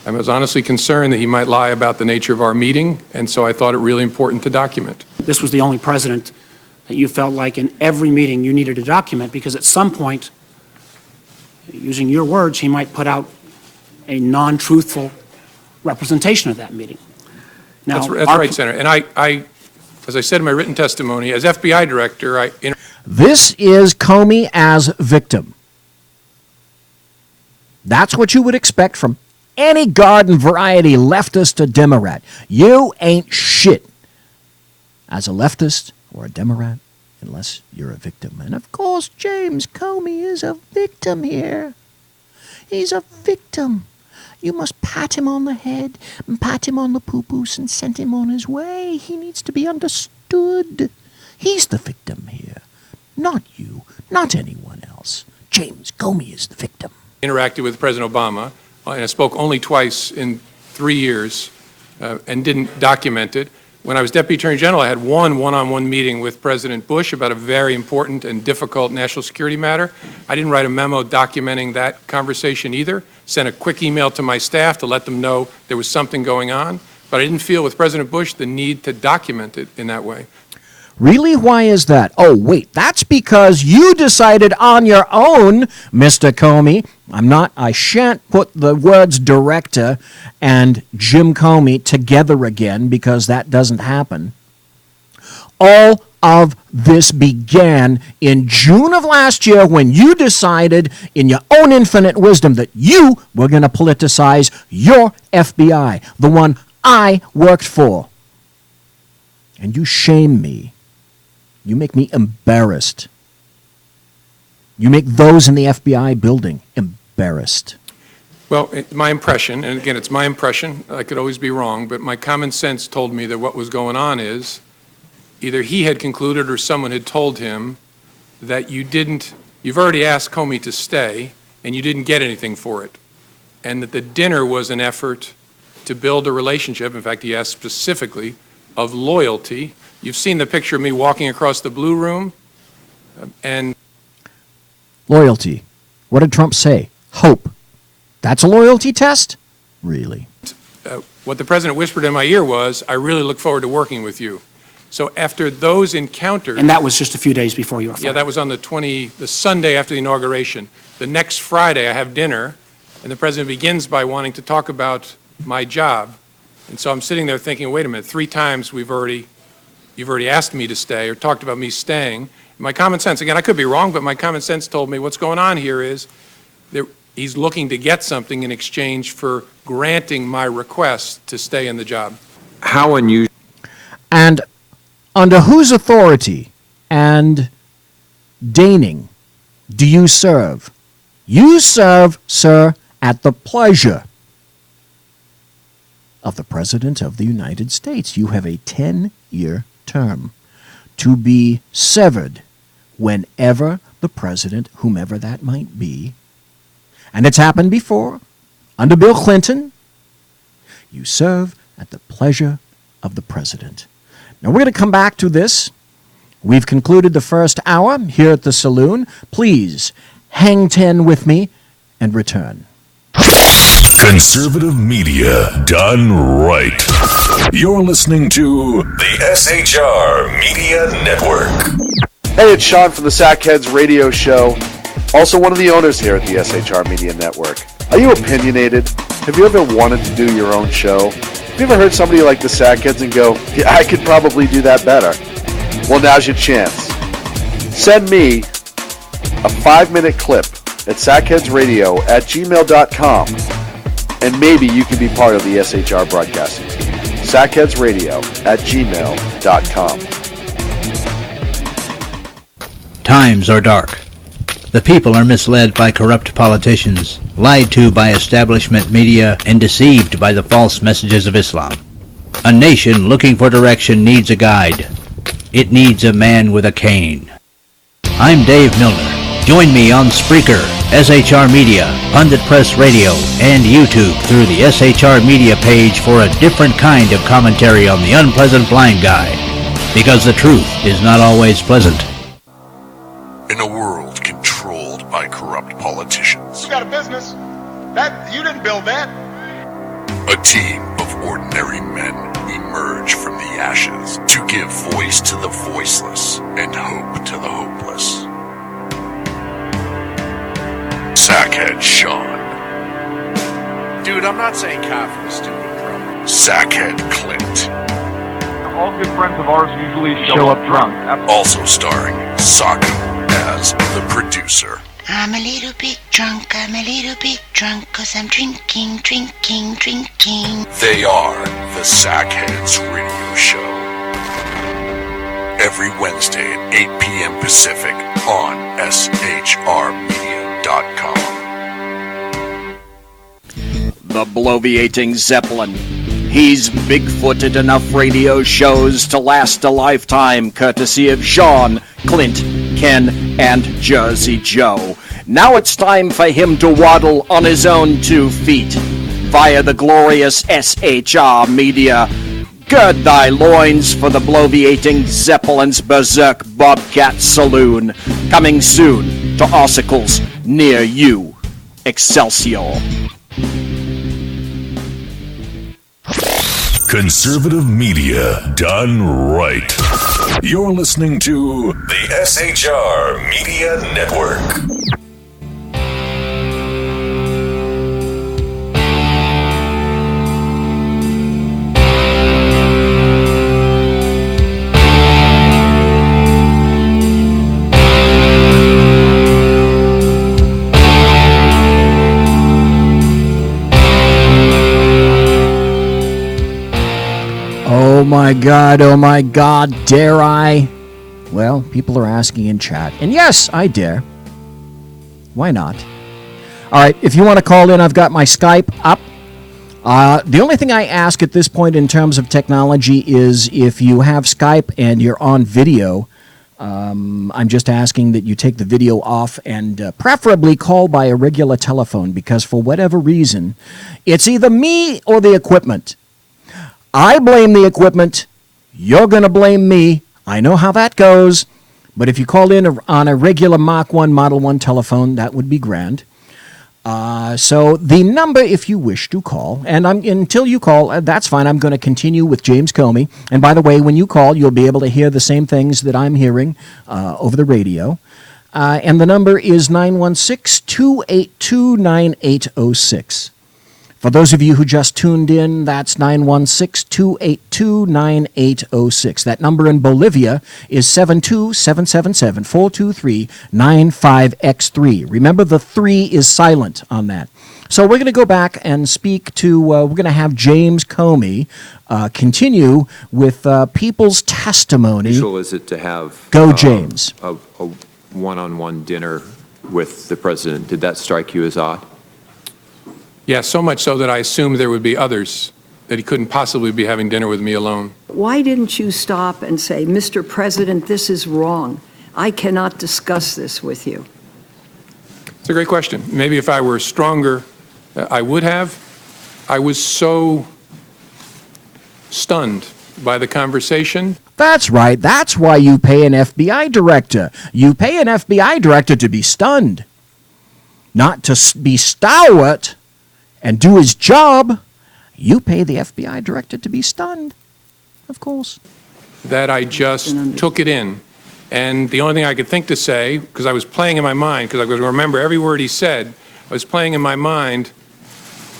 S10: I was honestly concerned that he might lie about the nature of our meeting, and so I thought it really important to document.
S11: This was the only president that you felt like in every meeting you needed to document, because at some point, using your words, he might put out a non-truthful representation of that meeting. Now,
S10: That's right, Senator. And I, as I said in my written testimony, as FBI director,
S6: This is Comey as victim. That's what you would expect from any garden variety leftist or Democrat. You ain't shit as a leftist or a Democrat unless you're a victim. And of course, James Comey is a victim here. He's a victim. You must pat him on the head and pat him on the poo-poos and send him on his way. He needs to be understood. He's the victim here. Not you, not anyone else. James Comey is the victim.
S10: Interacted with President Obama, and I spoke only twice in 3 years and didn't document it. When I was Deputy Attorney General, I had one-on-one meeting with President Bush about a very important and difficult national security matter. I didn't write a memo documenting that conversation either. Sent a quick email to my staff to let them know there was something going on, but I didn't feel with President Bush the need to document it in that way.
S6: Really? Why is that? Oh, wait, that's because you decided on your own, Mr. Comey. I shan't put the words director and Jim Comey together again because that doesn't happen. All of this began in June of last year when you decided in your own infinite wisdom that you were going to politicize your FBI, the one I worked for. And you shame me. You make me embarrassed. You make those in the FBI building embarrassed.
S10: Well, my impression, and again, it's my impression, I could always be wrong, but my common sense told me that what was going on is either he had concluded or someone had told him that you've already asked Comey to stay and you didn't get anything for it, and that the dinner was an effort to build a relationship. In fact, he asked specifically of loyalty. You've seen the picture of me walking across the Blue Room, and
S6: loyalty. What did Trump say? Hope. That's a loyalty test? Really?
S10: What the president whispered in my ear was, I really look forward to working with you. So after those encounters...
S11: And that was just a few days before you were fired.
S10: Yeah, that was on the Sunday after the inauguration. The next Friday I have dinner, and the president begins by wanting to talk about my job. And so I'm sitting there thinking, wait a minute, 3 times you've already asked me to stay or talked about me staying. My common sense, again, I could be wrong, but my common sense told me what's going on here is he's looking to get something in exchange for granting my request to stay in the job.
S12: How unusual.
S6: And under whose authority and deigning do you serve? You serve, sir, at the pleasure of the President of the United States. You have a 10-year term to be severed whenever the president, whomever that might be, and it's happened before, under Bill Clinton, you serve at the pleasure of the president. Now, we're going to come back to this. We've concluded the first hour here at the Saloon. Please hang 10 with me and return.
S14: Conservative media done right. You're listening to the SHR Media Network.
S4: Hey, it's Sean from the Sackheads Radio Show, also one of the owners here at the SHR Media Network. Are you opinionated? Have you ever wanted to do your own show? Have you ever heard somebody like the Sackheads and go, yeah, I could probably do that better? Well, now's your chance. Send me a 5-minute clip at sackheadsradio@gmail.com, and maybe you can be part of the SHR broadcasting team. sackheadsradio@gmail.com.
S18: Times are dark. The people are misled by corrupt politicians, lied to by establishment media, and deceived by the false messages of Islam. A nation looking for direction needs a guide. It needs a man with a cane. I'm Dave Milner. Join me on Spreaker, SHR Media, Pundit Press Radio, and YouTube through the SHR Media page for a different kind of commentary on the unpleasant blind guy. Because the truth is not always pleasant.
S14: In a world controlled by corrupt politicians,
S2: You got a business. That you didn't build that.
S14: a team of ordinary men emerge from the ashes to give voice to the voiceless and hope to the hopeless. Sackhead Sean.
S7: Dude, I'm not saying coffee, stupid bro.
S14: Sackhead Clint.
S19: All good friends of ours usually show up drunk.
S14: Also starring Sako as the producer.
S20: I'm a little bit drunk, 'cause I'm drinking.
S14: They are the Sackheads Radio Show. Every Wednesday at 8 p.m. Pacific on shrmedia.com.
S6: The bloviating Zeppelin. He's big-footed enough radio shows to last a lifetime, courtesy of Sean, Clint, Ken, and Jersey Joe. Now it's time for him to waddle on his own 2 feet via the glorious SHR Media. Gird thy loins for the bloviating Zeppelin's Berserk Bobcat Saloon, coming soon to ossicles near you. Excelsior.
S14: Conservative media done right. You're listening to the SHR Media Network.
S6: Oh my God, dare I? Well, people are asking in chat. And yes, I dare. Why not? All right, if you want to call in, I've got my Skype up. The only thing I ask at this point in terms of technology is if you have Skype and you're on video, I'm just asking that you take the video off and preferably call by a regular telephone, because for whatever reason, it's either me or the equipment. I blame the equipment. You're going to blame me. I know how that goes. But if you called in on a regular Mark 1 Model 1 telephone, that would be grand. So the number, if you wish to call, and until you call, that's fine. I'm going to continue with James Comey. And by the way, when you call, you'll be able to hear the same things that I'm hearing over the radio. And the number is 916-282-9806. For those of you who just tuned in, that's 916-282-9806. That number in Bolivia is 72777-423-95X3. Remember, the 3 is silent on that. So we're going to go back and speak to, we're going to have James Comey continue with people's testimony.
S9: How unusual is it to have
S6: Go, James.
S9: a one-on-one dinner with the president? Did that strike you as odd?
S10: Yeah, so much so that I assumed there would be others, that he couldn't possibly be having dinner with me alone.
S12: Why didn't you stop and say, Mr. President, this is wrong. I cannot discuss this with you?
S10: It's a great question. Maybe if I were stronger, I would have. I was so stunned by the conversation.
S6: That's right. That's why you pay an FBI director. You pay an FBI director to be stunned, not to be stalwart and do his job. You pay the FBI director to be stunned, of course.
S10: That I just took it in. And the only thing I could think to say, because I was playing in my mind, because I was remember every word he said, I was playing in my mind,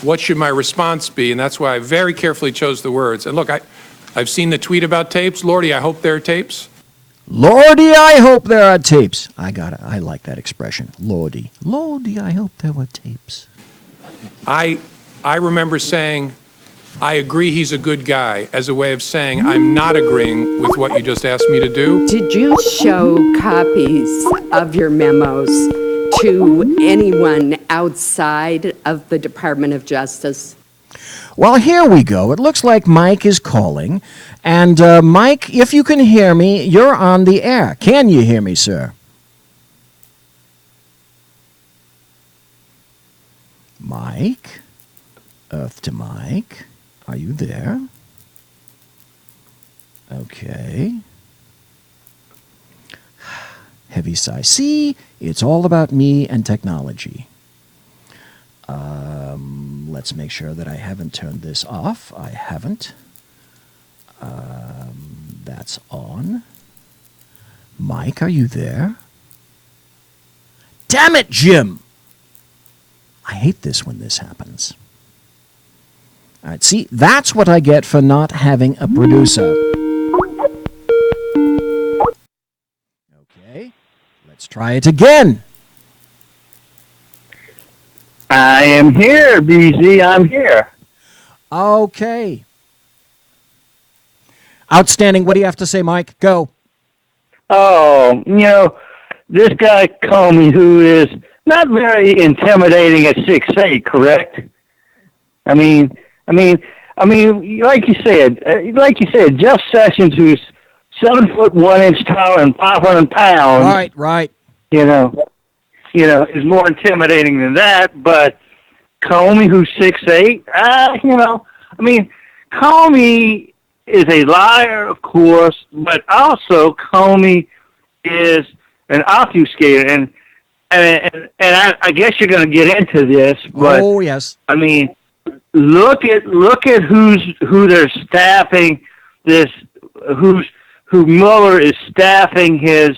S10: what should my response be? And that's why I very carefully chose the words. And look, I've seen the tweet about tapes. Lordy, I hope there are tapes.
S6: Lordy, I hope there are tapes. I like that expression. Lordy. Lordy, I hope there were tapes.
S10: I remember saying, I agree he's a good guy, as a way of saying I'm not agreeing with what you just asked me to do.
S15: Did you show copies of your memos to anyone outside of the Department of Justice?
S6: Well, here we go. It looks like Mike is calling. And Mike, if you can hear me, you're on the air. Can you hear me, sir? Mike? Earth to Mike. Are you there? Okay. Heavy sigh. See, it's all about me and technology. Let's make sure that I haven't turned this off. I haven't. That's on. Mike, are you there? Damn it, Jim! I hate this when this happens. All right, see, that's what I get for not having a producer. Okay, let's try it again.
S17: I am here, BZ. I'm here.
S6: Okay. Outstanding. What do you have to say, Mike? Go.
S17: Oh, this guy Comey, who is not very intimidating at 6'8", correct? I mean, like you said, Jeff Sessions, who's 7 foot 1 inch tall and 500 pounds.
S6: Right.
S17: Is more intimidating than that. But Comey, who's 6'8", Comey is a liar, of course, but also Comey is an obfuscator, and I guess you're going to get into this, but
S6: oh yes,
S17: look at who they're staffing this, who Mueller is staffing his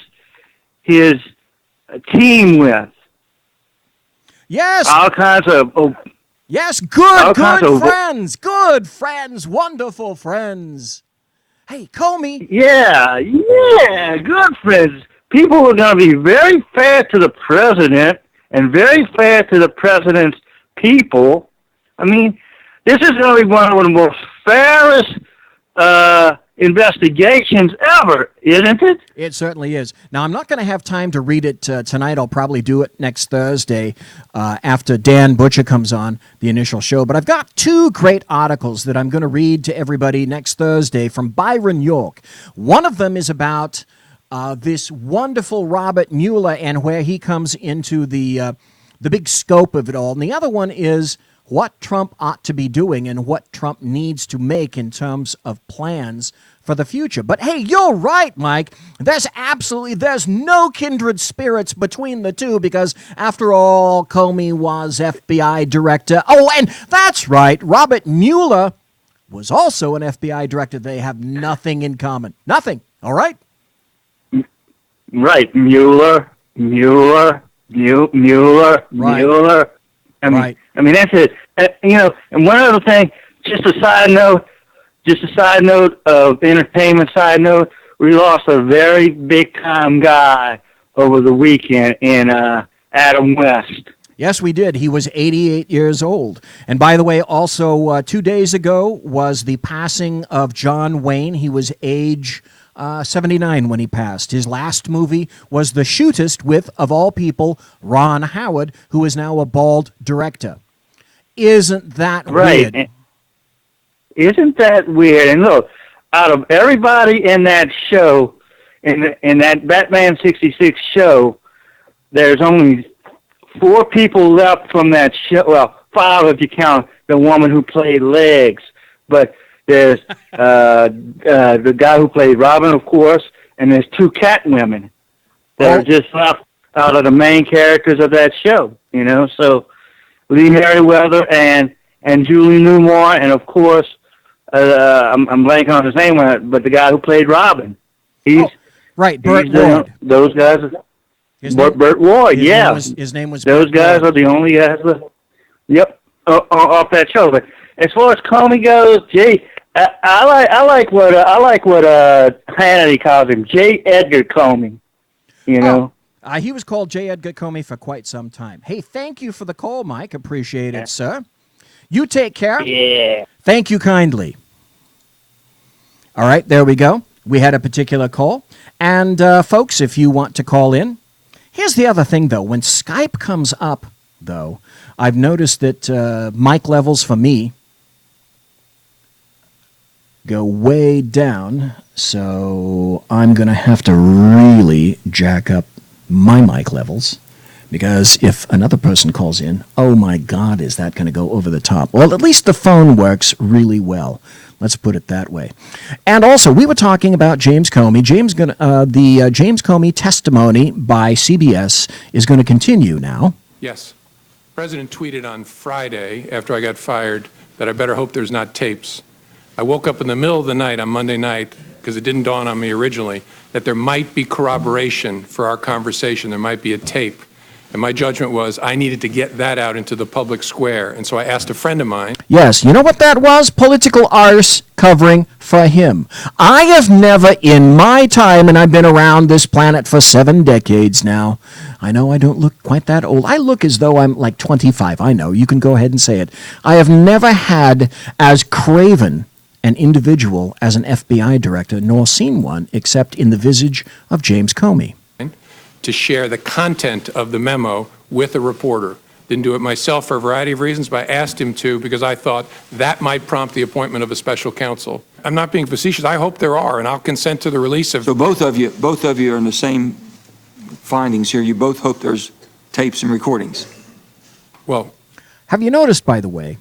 S17: team with.
S6: Yes,
S17: all kinds of
S6: yes, good friends, wonderful friends. Hey, Comey.
S17: Yeah, good friends. People are going to be very fair to the president and very fair to the president's people. This is going to be one of the most fairest investigations ever, isn't it?
S6: It certainly is. Now, I'm not going to have time to read it tonight. I'll probably do it next Thursday after Dan Butcher comes on the initial show. But I've got two great articles that I'm going to read to everybody next Thursday from Byron York. One of them is about this wonderful Robert Mueller and where he comes into the big scope of it all. And the other one is what Trump ought to be doing and what Trump needs to make in terms of plans for the future. But hey, you're right, Mike. There's no kindred spirits between the two because, after all, Comey was FBI director. Oh, and that's right, Robert Mueller was also an FBI director. They have nothing in common. Nothing, all right?
S17: Right, Mueller.
S6: Right.
S17: That's it. And one other thing, just a side note of entertainment side note, we lost a very big time guy over the weekend in Adam West.
S6: Yes, we did. He was 88 years old. And by the way, also 2 days ago was the passing of John Wayne. He was age 79 when he passed. His last movie was The Shootist with, of all people, Ron Howard, who is now a bald director. Isn't that
S17: right?
S6: Weird?
S17: Isn't that weird? And look, out of everybody in that show, in that Batman 66 show, there's only 4 people left from that show. Well, 5 if you count the woman who played Legs. But there's the guy who played Robin, of course, and there's 2 cat women that are just left out of the main characters of that show. So Lee Merriweather and Julie Newmar, and of course, I'm blanking on his name, but the guy who played Robin.
S6: Right, Burt Ward.
S17: Those guys. Burt Ward, yeah.
S6: His name was.
S17: Those guys are the only guys left. Yep, off that show. But as far as Comey goes, I like what Hannity calls him, J. Edgar Comey.
S6: He was called J. Edgar Comey for quite some time. Hey, thank you for the call, Mike. Appreciate it, sir. You take care.
S17: Yeah.
S6: Thank you kindly. All right, there we go. We had a particular call. And folks, if you want to call in, here's the other thing, though. When Skype comes up, though, I've noticed that mic levels for me go way down, so I'm going to have to really jack up my mic levels, because if another person calls in, oh my God, is that going to go over the top? Well, at least the phone works really well. Let's put it that way. And also, we were talking about James Comey. The James Comey testimony by CBS is going to continue now.
S10: Yes. The President tweeted on Friday, after I got fired, that I better hope there's not tapes. I woke up in the middle of the night on Monday night, because it didn't dawn on me originally, that there might be corroboration for our conversation. There might be a tape. And my judgment was I needed to get that out into the public square. And so I asked a friend of mine.
S6: Yes, you know what that was? Political arse covering for him. I have never in my time, and I've been around this planet for 7 decades now. I know I don't look quite that old. I look as though I'm like 25. I know. You can go ahead and say it. I have never had as craven an individual as an FBI director, nor seen one, except in the visage of James Comey.
S10: To share the content of the memo with a reporter. Didn't do it myself for a variety of reasons, but I asked him to because I thought that might prompt the appointment of a special counsel. I'm not being facetious. I hope there are, and I'll consent to the release of.
S16: So both of you are in the same findings here. You both hope there's tapes and recordings.
S10: Well,
S6: have you noticed, by the way,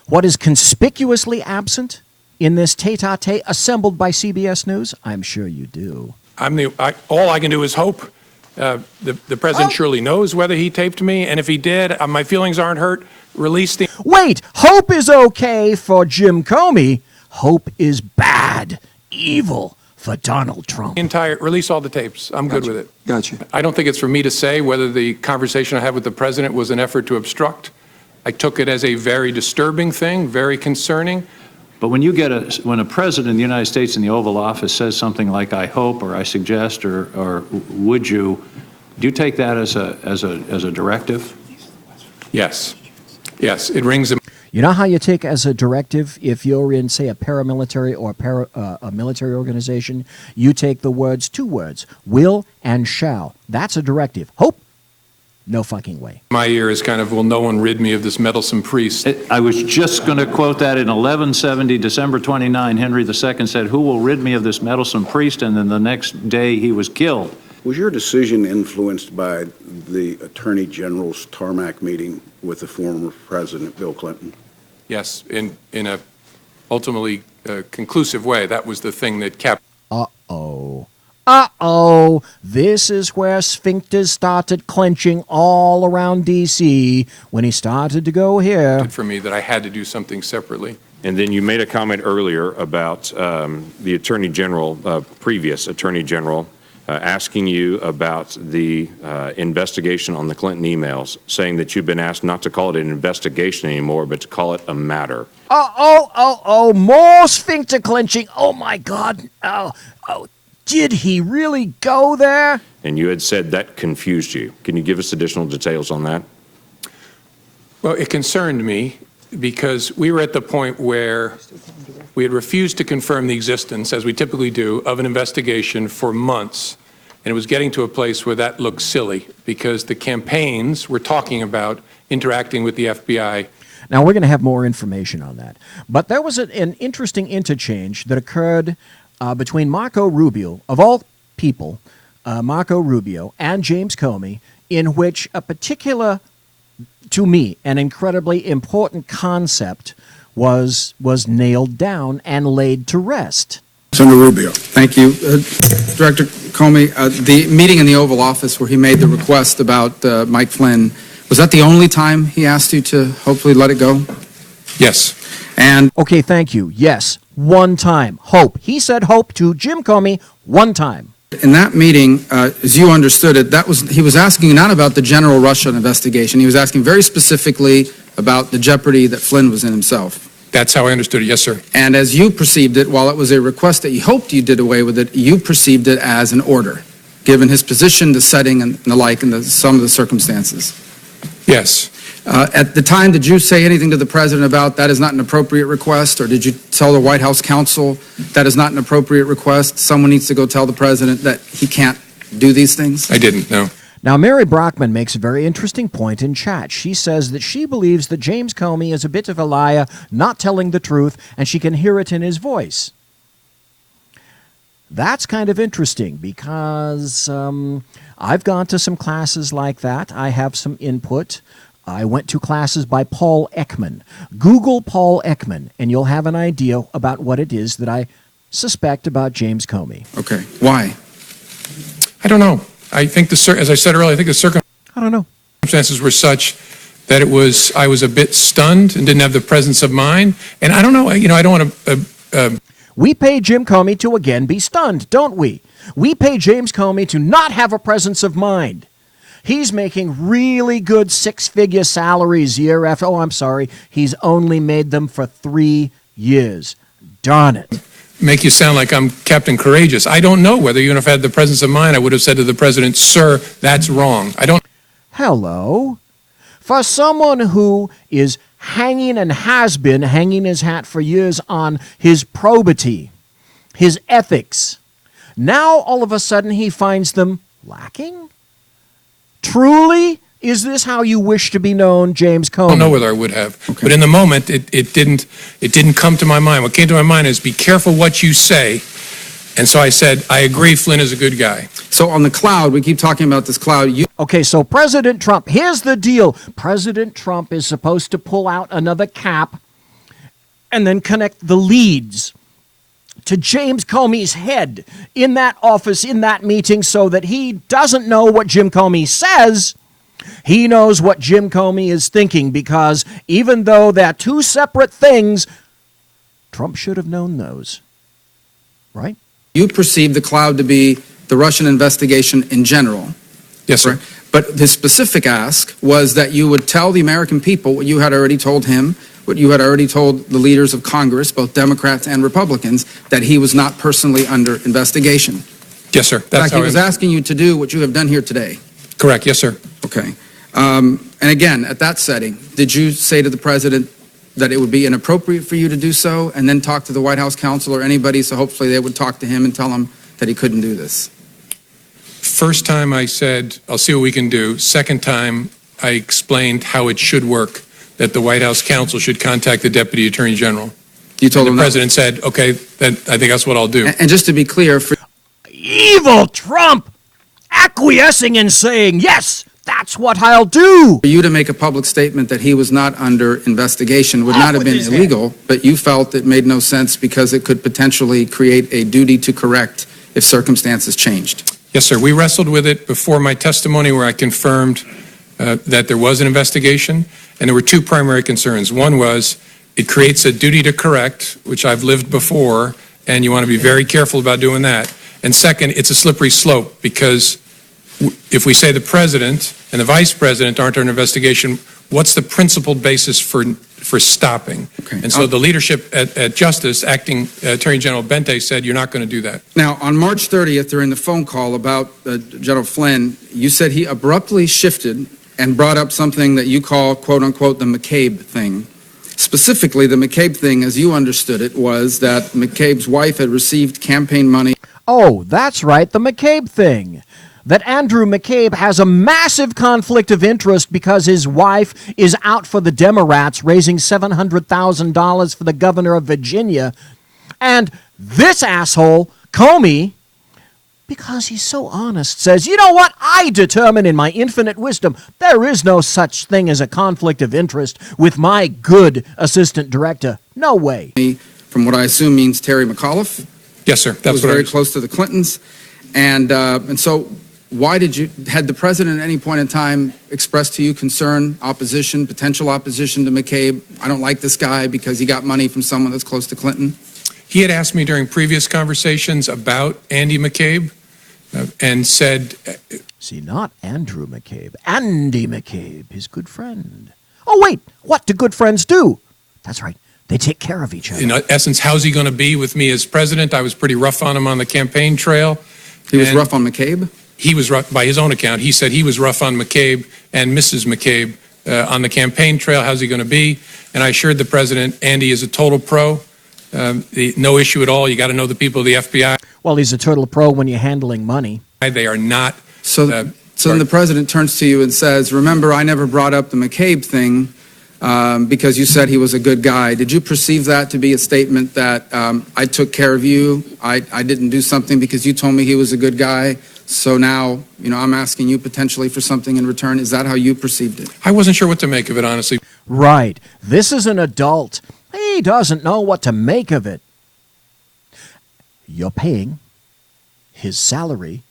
S6: what is conspicuously absent in this tete-a-tete assembled by CBS News? I'm sure you do.
S10: All I can do is hope. The president surely knows whether he taped me, and if he did, my feelings aren't hurt. Release the.
S6: Wait, hope is okay for Jim Comey. Hope is bad, evil for Donald Trump.
S10: Release all the tapes. I'm good with it.
S16: Gotcha.
S10: I don't think it's for me to say whether the conversation I had with the president was an effort to obstruct. I took it as a very disturbing thing, very concerning.
S21: But when you get when a president of the United States in the Oval Office says something like "I hope" or "I suggest" or "Would you," do you take that as a directive?
S10: Yes, yes, it rings.
S6: You know how you take as a directive if you're in, say, a paramilitary or a military organization? You take the words, 2 words, will and shall. That's a directive. Hope. No fucking way.
S10: My ear is kind of, will no one rid me of this meddlesome priest?
S21: I was just going to quote that in 1170, December 29, Henry II said, "Who will rid me of this meddlesome priest?" And then the next day he was killed.
S8: Was your decision influenced by the Attorney General's tarmac meeting with the former President Bill Clinton?
S10: Yes, in a ultimately conclusive way. That was the thing that kept.
S6: Uh-oh. Uh-oh, this is where sphincters started clenching all around D.C. when he started to go here.
S10: For me that I had to do something separately.
S23: And then you made a comment earlier about the Attorney General, previous Attorney General, asking you about the investigation on the Clinton emails, saying that you've been asked not to call it an investigation anymore, but to call it a matter.
S6: More sphincter clenching. Oh, my God. Oh. Did he really go there?
S23: And you had said that confused you. Can you give us additional details on that?
S10: Well, it concerned me because we were at the point where we had refused to confirm the existence, as we typically do, of an investigation for months. And it was getting to a place where that looked silly because the campaigns were talking about interacting with the FBI.
S6: Now, we're going to have more information on that. But there was an interesting interchange that occurred between Marco Rubio, of all people, Marco Rubio and James Comey, in which a particular, to me, an incredibly important concept was nailed down and laid to rest.
S24: Senator Rubio. Thank you. Director Comey, the meeting in the Oval Office where he made the request about Mike Flynn, was that the only time he asked you to hopefully let it go?
S10: Yes.
S24: And
S6: okay, thank you. Yes, one time. Hope. He said hope to Jim Comey one time.
S24: In that meeting, as you understood it, he was asking not about the general Russia investigation. He was asking very specifically about the jeopardy that Flynn was in himself.
S10: That's how I understood it, yes, sir.
S24: And as you perceived it, while it was a request that you hoped you did away with it, you perceived it as an order, given his position, the setting, and the like, and some of the circumstances.
S10: Yes.
S24: At the time, did you say anything to the president about that is not an appropriate request, or did you tell the White House counsel that is not an appropriate request? Someone needs to go tell the president that he can't do these things?
S10: I didn't, no.
S6: Now, Mary Brockman makes a very interesting point in chat. She says that she believes that James Comey is a bit of a liar, not telling the truth, and she can hear it in his voice. That's kind of interesting because I've gone to some classes like that. I have some input. I went to classes by Paul Ekman. Google Paul Ekman, and you'll have an idea about what it is that I suspect about James Comey.
S24: Okay. Why?
S10: I don't know. I think as I said earlier, I think the circumstances were such that I was a bit stunned and didn't have the presence of mind. And I don't know, I don't want to...
S6: We pay Jim Comey to again be stunned, don't we? We pay James Comey to not have a presence of mind. He's making really good six-figure salaries year after... Oh, I'm sorry. He's only made them for 3 years. Darn it.
S10: Make you sound like I'm Captain Courageous. I don't know whether even if I had the presence of mind, I would have said to the president, sir, that's wrong. I don't...
S6: Hello? For someone who is hanging and has been hanging his hat for years on his probity, his ethics, now all of a sudden he finds them lacking? Truly? Is this how you wish to be known, James Comey?
S10: I don't know whether I would have, but in the moment, it didn't come to my mind. What came to my mind is be careful what you say. And so I said, I agree, Flynn is a good guy.
S24: So on the cloud, we keep talking about this cloud.
S6: Okay, so President Trump, here's the deal. President Trump is supposed to pull out another cap and then connect the leads to James Comey's head in that office, in that meeting, so that he doesn't know what Jim Comey says. He knows what Jim Comey is thinking, because even though they're two separate things, Trump should have known those. Right?
S24: You perceive the cloud to be the Russian investigation in general.
S10: Yes, sir.
S24: Right? But his specific ask was that you would tell the American people what you had already told him, what you had already told the leaders of Congress, both Democrats and Republicans, that he was not personally under investigation.
S10: Yes, sir.
S24: In fact, he was asking you to do what you have done here today.
S10: Correct. Yes, sir.
S24: Okay. And again, at that setting, did you say to the president that it would be inappropriate for you to do so, and then talk to the White House counsel or anybody, so hopefully they would talk to him and tell him that he couldn't do this?
S10: First time I said, I'll see what we can do. Second time, I explained how it should work, that the White House counsel should contact the Deputy Attorney General.
S24: You told him
S10: the president said, okay, then I think that's what I'll do.
S24: And just to be clear, for
S6: evil Trump acquiescing and saying, yes, that's what I'll do.
S24: For you to make a public statement that he was not under investigation would not have been illegal, but you felt it made no sense because it could potentially create a duty to correct if circumstances changed.
S10: Yes, sir. We wrestled with it before my testimony, where I confirmed that there was an investigation, and there were two primary concerns. One was it creates a duty to correct, which I've lived before, and you want to be very careful about doing that. And second, it's a slippery slope, because if we say the president and the vice president aren't under investigation, what's the principled basis for stopping?
S24: Okay.
S10: And so the leadership at Justice, Acting Attorney General Bente, said you're not going to do that.
S24: Now, on March 30th, during the phone call about General Flynn, you said he abruptly shifted and brought up something that you call, quote unquote, the McCabe thing. Specifically, the McCabe thing, as you understood it, was that McCabe's wife had received campaign money.
S6: Oh, that's right, the McCabe thing. That Andrew McCabe has a massive conflict of interest because his wife is out for the Democrats, raising $700,000 for the governor of Virginia. And this asshole, Comey, because he's so honest, says, you know what? I determine in my infinite wisdom there is no such thing as a conflict of interest with my good assistant director. No way.
S24: From what I assume means Terry McAuliffe.
S10: Yes, sir. That's
S24: was very close to the Clintons. And so why had the president at any point in time expressed to you concern, opposition, potential opposition to McCabe? I don't like this guy because he got money from someone that's close to Clinton.
S10: He had asked me during previous conversations about Andy McCabe and said...
S6: See, not Andrew McCabe, Andy McCabe, his good friend. Oh, wait, what do good friends do? That's right, they take care of each other.
S10: In essence, how's he going to be with me as president? I was pretty rough on him on the campaign trail.
S24: He was rough on McCabe?
S10: He was rough, by his own account. He said he was rough on McCabe and Mrs. McCabe on the campaign trail. How's he going to be? And I assured the president, Andy is a total pro. No issue at all. You got to know the people of the FBI.
S6: Well, he's a total pro when you're handling money.
S10: They are not.
S24: So then the president turns to you and says, remember, I never brought up the McCabe thing because you said he was a good guy. Did you perceive that to be a statement that I took care of you? I didn't do something because you told me he was a good guy. So now, I'm asking you potentially for something in return. Is that how you perceived it?
S10: I wasn't sure what to make of it, honestly.
S6: Right. This is an adult. He doesn't know what to make of it. You're paying his salary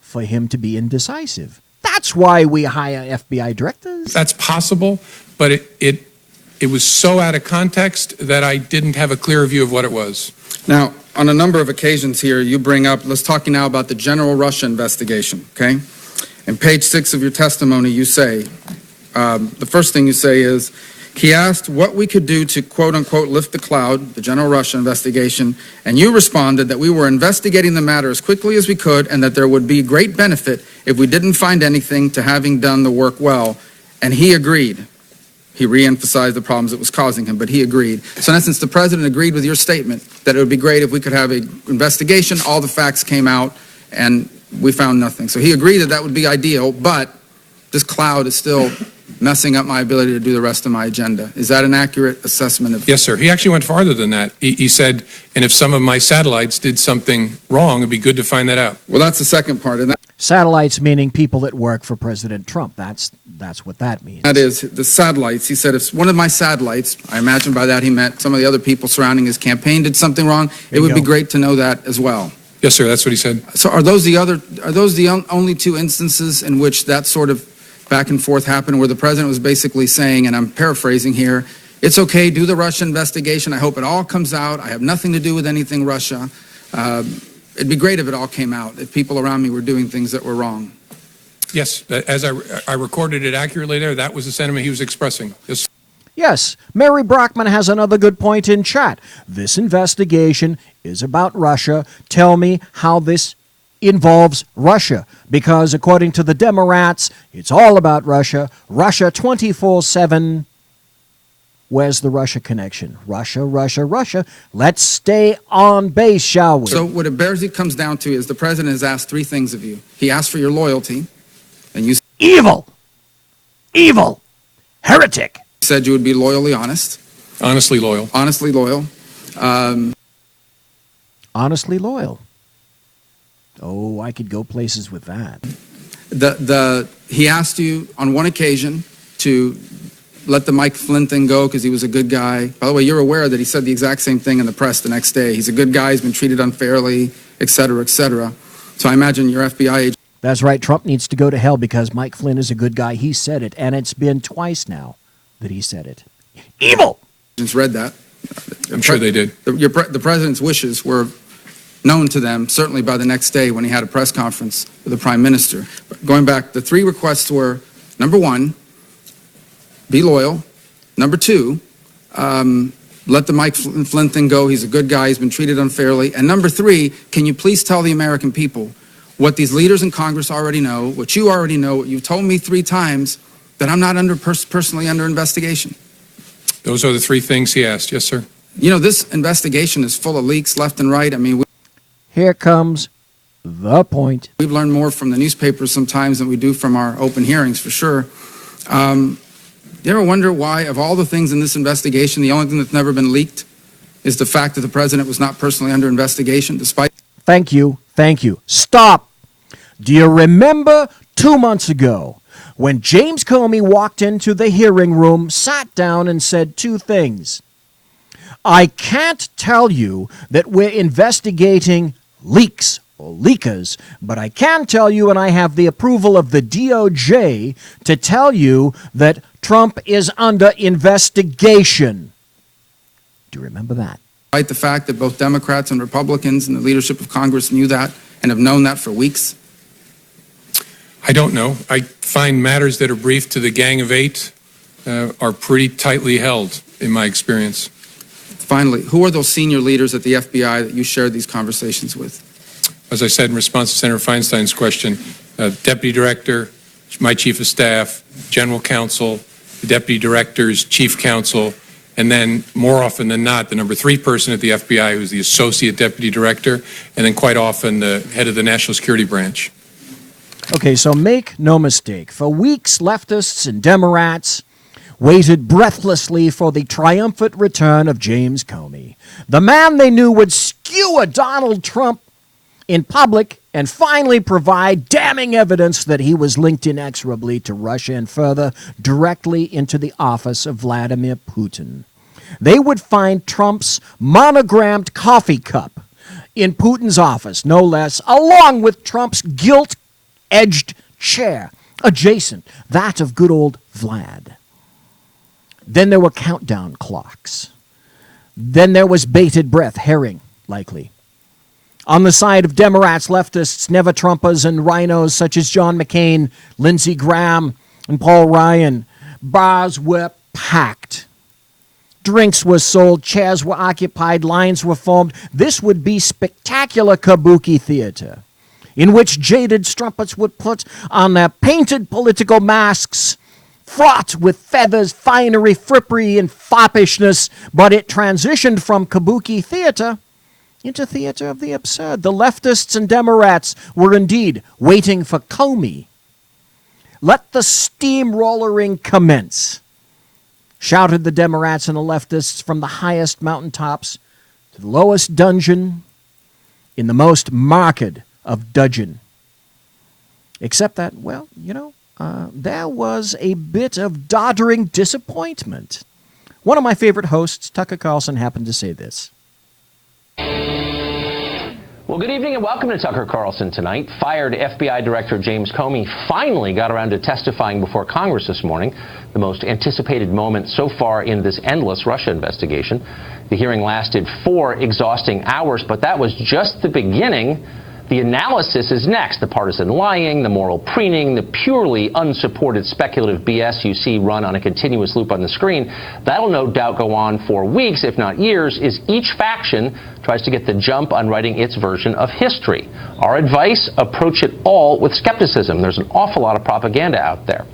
S6: for him to be indecisive. That's why we hire FBI directors.
S10: That's possible, but it was so out of context that I didn't have a clear view of what it was.
S24: Now, on a number of occasions here, you bring up, let's talk now about the general Russia investigation, okay? In page 6 of your testimony, you say, the first thing you say is, he asked what we could do to, quote-unquote, lift the cloud, the general Russia investigation, and you responded that we were investigating the matter as quickly as we could and that there would be great benefit if we didn't find anything to having done the work well. And he agreed. He re-emphasized the problems it was causing him, but he agreed. So in essence, the president agreed with your statement that it would be great if we could have an investigation, all the facts came out, and we found nothing. So he agreed that that would be ideal, but this cloud is still messing up my ability to do the rest of my agenda. Is that an accurate assessment of?
S10: Yes, sir. He actually went farther than that. He said, and if some of my satellites did something wrong, it'd be good to find that out.
S24: Well, that's the second part. And
S6: satellites meaning people that work for President Trump. That's what that means.
S24: That is, the satellites. He said if one of my satellites, I imagine by that he meant some of the other people surrounding his campaign did something wrong, it would be great to know that as well.
S10: Yes, sir. That's what he said.
S24: So are those the only two instances in which that sort of back and forth happened where the president was basically saying, and I'm paraphrasing here, it's okay, do the Russia investigation. I hope it all comes out. I have nothing to do with anything Russia. It'd be great if it all came out, if people around me were doing things that were wrong.
S10: Yes, as I recorded it accurately there, that was the sentiment he was expressing. Yes.
S6: Yes, Mary Brockman has another good point in chat. This investigation is about Russia. Tell me how this involves Russia, because according to the Democrats, it's all about Russia. Russia 24/7. Where's the Russia connection? Russia, Russia, Russia. Let's stay on base, shall we?
S24: So what it basically comes down to is the president has asked three things of you. He asked for your loyalty, and you
S6: evil, heretic.
S24: Said you would be loyally honest.
S10: Honestly loyal.
S24: Honestly loyal.
S6: Honestly loyal. Oh, I could go places with that.
S24: He asked you on one occasion to let the Mike Flynn thing go because he was a good guy. By the way, you're aware that he said the exact same thing in the press the next day. He's a good guy, he's been treated unfairly, et cetera, et cetera. So I imagine your FBI agent.
S6: That's right, Trump needs to go to hell because Mike Flynn is a good guy. He said it, and it's been twice now that he said it. Evil!
S24: Just read that.
S10: I'm sure they did.
S24: The president's wishes were known to them, certainly by the next day when he had a press conference with the prime minister. But going back, the three requests were, number one, be loyal. Number two, let the Mike Flynn thing go. He's a good guy. He's been treated unfairly. And number three, can you please tell the American people what these leaders in Congress already know, what you already know, what you've told me 3 times, that I'm not personally under investigation?
S10: Those are the 3 things he asked. Yes, sir.
S24: You know, this investigation is full of leaks left and right. I mean,
S6: here comes the point.
S24: We've learned more from the newspapers sometimes than we do from our open hearings, for sure. You ever wonder why, of all the things in this investigation, the only thing that's never been leaked is the fact that the president was not personally under investigation, despite...
S6: Thank you. Stop. Do you remember 2 months ago when James Comey walked into the hearing room, sat down, and said 2 things? I can't tell you that we're investigating leaks or leakers, but I can tell you, and I have the approval of the DOJ to tell you that Trump is under investigation. Do you remember that?
S24: Despite the fact that both Democrats and Republicans and the leadership of Congress knew that and have known that for weeks?
S10: I don't know. I find matters that are briefed to the Gang of 8 are pretty tightly held, in my experience.
S24: Finally, who are those senior leaders at the FBI that you shared these conversations with?
S10: As I said in response to Senator Feinstein's question, Deputy Director, my Chief of Staff, General Counsel, the deputy directors, chief counsel, and then more often than not, the number 3 person at the FBI, who's the associate deputy director, and then quite often the head of the National Security Branch.
S6: Okay, so make no mistake. For weeks, leftists and Democrats waited breathlessly for the triumphant return of James Comey, the man they knew would skewer Donald Trump in public and finally provide damning evidence that he was linked inexorably to Russia and further directly into the office of Vladimir Putin. They would find Trump's monogrammed coffee cup in Putin's office, no less, along with Trump's gilt-edged chair, adjacent, that of good old Vlad. Then there were countdown clocks. Then there was bated breath, herring, likely. On the side of Democrats, leftists, never-Trumpers, and rhinos such as John McCain, Lindsey Graham, and Paul Ryan, bars were packed. Drinks were sold, chairs were occupied, lines were formed. This would be spectacular kabuki theater, in which jaded strumpets would put on their painted political masks, fraught with feathers, finery, frippery, and foppishness, but it transitioned from kabuki theater into theater of the absurd. The leftists and Democrats were indeed waiting for Comey. Let the steamrollering commence, shouted the Democrats and the leftists from the highest mountaintops to the lowest dungeon in the most marked of dudgeon. Except that, well, there was a bit of doddering disappointment. One of my favorite hosts, Tucker Carlson, happened to say this.
S1: Well, good evening and welcome to Tucker Carlson Tonight. Fired FBI Director James Comey finally got around to testifying before Congress this morning, the most anticipated moment so far in this endless Russia investigation. The hearing lasted 4 exhausting hours, but that was just the beginning. The analysis is next. The partisan lying, the moral preening, the purely unsupported speculative BS you see run on a continuous loop on the screen. That'll no doubt go on for weeks, if not years, as each faction tries to get the jump on writing its version of history. Our advice, approach it all with skepticism. There's an awful lot of propaganda out there.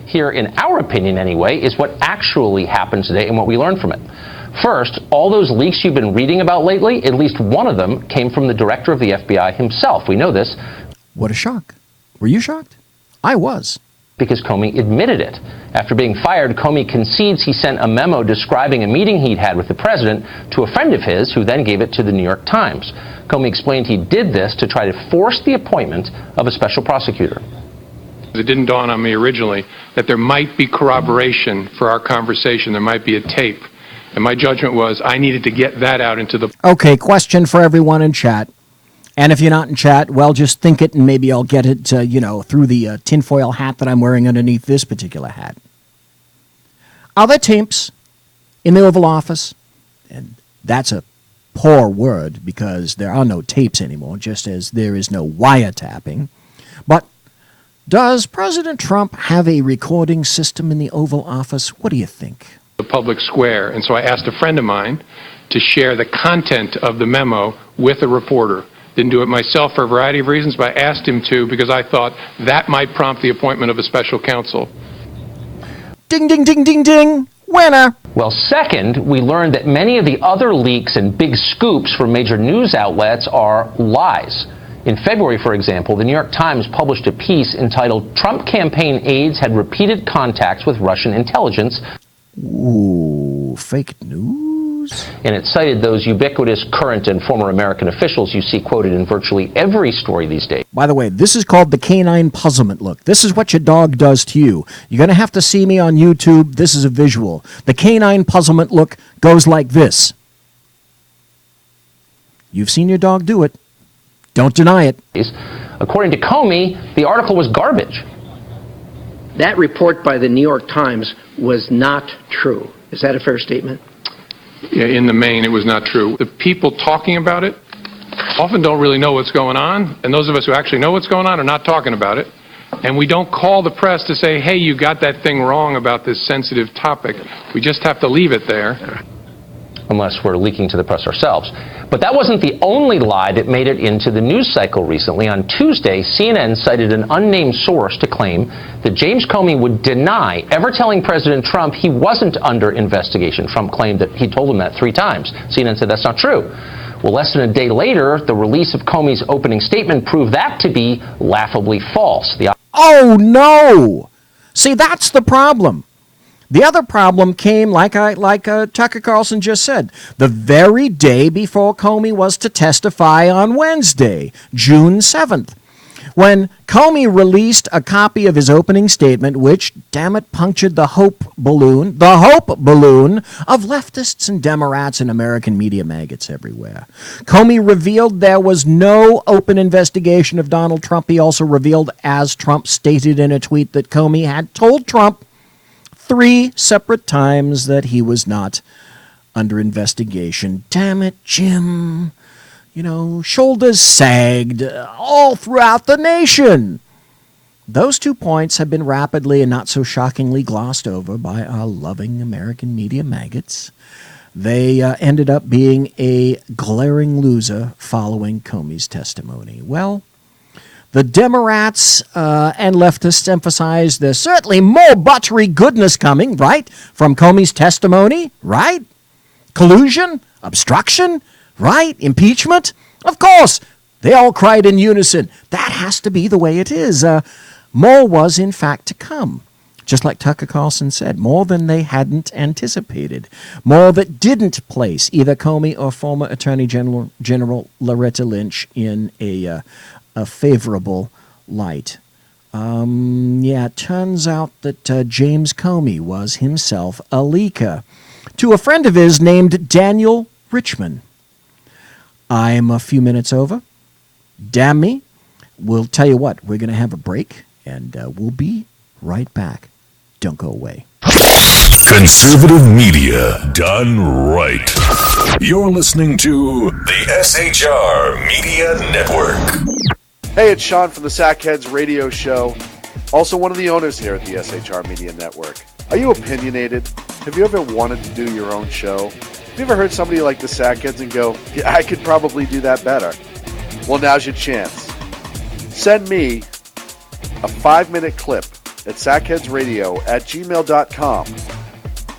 S1: Here, in our opinion anyway, is what actually happened today and what we learned from it. First, all those leaks you've been reading about lately, at least one of them came from the director of the FBI himself. We know this.
S6: What a shock. Were you shocked? I was.
S1: Because Comey admitted it. After being fired, Comey concedes he sent a memo describing a meeting he'd had with the president to a friend of his, who then gave it to the New York Times. Comey explained he did this to try to force the appointment of a special prosecutor.
S10: It didn't dawn on me originally that there might be corroboration for our conversation. There might be a tape. And my judgment was I needed to get that out into the...
S6: Okay, question for everyone in chat. And if you're not in chat, well, just think it and maybe I'll get it, through the tinfoil hat that I'm wearing underneath this particular hat. Are there tapes in the Oval Office? And that's a poor word because there are no tapes anymore, just as there is no wiretapping. But does President Trump have a recording system in the Oval Office? What do you think?
S10: The public square. And so I asked a friend of mine to share the content of the memo with a reporter. Didn't do it myself for a variety of reasons, but I asked him to because I thought that might prompt the appointment of a special counsel.
S6: Ding, ding, ding, ding, ding. Winner.
S1: Well, second, we learned that many of the other leaks and big scoops from major news outlets are lies. In February, for example, the New York Times published a piece entitled "Trump Campaign Aides Had Repeated Contacts with Russian Intelligence."
S6: Ooh, fake news?
S1: And it cited those ubiquitous current and former American officials you see quoted in virtually every story these days.
S6: By the way, this is called the canine puzzlement look. This is what your dog does to you. You're going to have to see me on YouTube. This is a visual. The canine puzzlement look goes like this. You've seen your dog do it. Don't deny it.
S1: According to Comey, the article was garbage.
S5: That report by the New York Times was not true. Is that a fair statement?
S10: Yeah, in the main, it was not true. The people talking about it often don't really know what's going on, and those of us who actually know what's going on are not talking about it. And we don't call the press to say, hey, you got that thing wrong about this sensitive topic. We just have to leave it there.
S1: unless we're leaking to the press ourselves. But that wasn't the only lie that made it into the news cycle recently. On Tuesday, CNN cited an unnamed source to claim that James Comey would deny ever telling President Trump he wasn't under investigation. Trump claimed that he told him that 3 times. CNN said that's not true. Well, less than a day later, the release of Comey's opening statement proved that to be laughably false.
S6: Oh, no! See, that's the problem. The other problem came, like Tucker Carlson just said, the very day before Comey was to testify on Wednesday, June 7th, when Comey released a copy of his opening statement, which, damn it, punctured the hope balloon of leftists and Democrats and American media maggots everywhere. Comey revealed there was no open investigation of Donald Trump. He also revealed, as Trump stated in a tweet, that Comey had told Trump 3 separate times that he was not under investigation. Damn it, Jim. You know, shoulders sagged all throughout the nation. Those 2 points have been rapidly and not so shockingly glossed over by our loving American media maggots. They ended up being a glaring loser following Comey's testimony. Well, the Democrats and leftists emphasized there's certainly more buttery goodness coming, right, from Comey's testimony, right? Collusion, obstruction, right? Impeachment? Of course. They all cried in unison. That has to be the way it is. More was, in fact, to come. Just like Tucker Carlson said, more than they hadn't anticipated. More that didn't place either Comey or former Attorney General Loretta Lynch in a favorable light. It turns out that James Comey was himself a leaker to a friend of his named Daniel Richman. I'm a few minutes over. Damn me. We'll tell you what, we're going to have a break, and we'll be right back. Don't go away.
S14: Conservative media done right. You're listening to the SHR Media Network.
S4: Hey, it's Sean from the Sackheads Radio Show, also one of the owners here at the SHR Media Network. Are you opinionated? Have you ever wanted to do your own show? Have you ever heard somebody like the Sackheads and go, yeah, I could probably do that better? Well, now's your chance. Send me a 5-minute clip at sackheadsradio@gmail.com,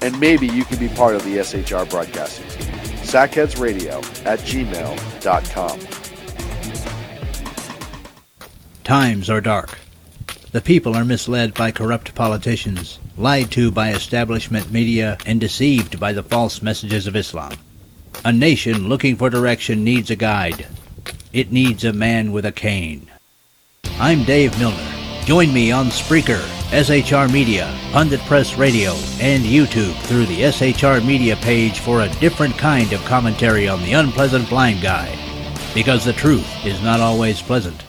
S4: and maybe you can be part of the SHR broadcasting team. sackheadsradio@gmail.com.
S18: Times are dark. The people are misled by corrupt politicians, lied to by establishment media, and deceived by the false messages of Islam. A nation looking for direction needs a guide. It needs a man with a cane. I'm Dave Milner. Join me on Spreaker, SHR Media, Pundit Press Radio, and YouTube through the SHR Media page for a different kind of commentary on the unpleasant blind guy. Because the truth is not always pleasant.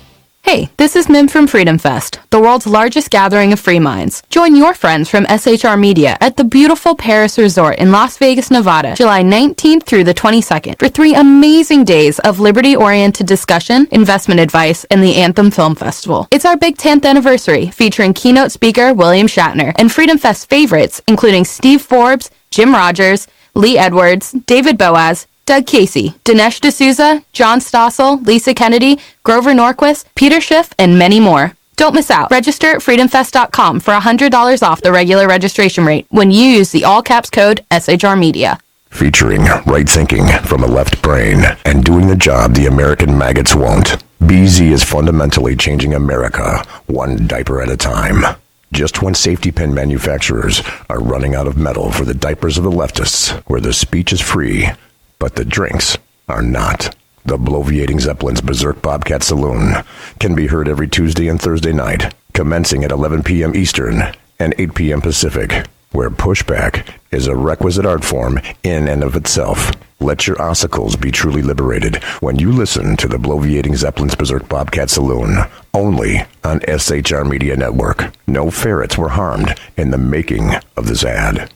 S3: Hey, this is Mim from Freedom Fest, the world's largest gathering of free minds. Join your friends from SHR Media at the beautiful Paris Resort in Las Vegas, Nevada, July 19th through the 22nd for 3 amazing days of liberty-oriented discussion, investment advice, and the Anthem Film Festival. It's our big 10th anniversary, featuring keynote speaker William Shatner and Freedom Fest favorites, including Steve Forbes, Jim Rogers, Lee Edwards, David Boaz, Doug Casey, Dinesh D'Souza, John Stossel, Lisa Kennedy, Grover Norquist, Peter Schiff, and many more. Don't miss out. Register at freedomfest.com for $100 off the regular registration rate when you use the all-caps code SHR Media.
S14: Featuring right thinking from a left brain and doing the job the American maggots won't. BZ is fundamentally changing America one diaper at a time. Just when safety pin manufacturers are running out of metal for the diapers of the leftists, where the speech is free, but the drinks are not. The Bloviating Zeppelin's Berserk Bobcat Saloon can be heard every Tuesday and Thursday night, commencing at 11 p.m. Eastern and 8 p.m. Pacific, where pushback is a requisite art form in and of itself. Let your ossicles be truly liberated when you listen to the Bloviating Zeppelin's Berserk Bobcat Saloon, only on SHR Media Network. No ferrets were harmed in the making of this ad.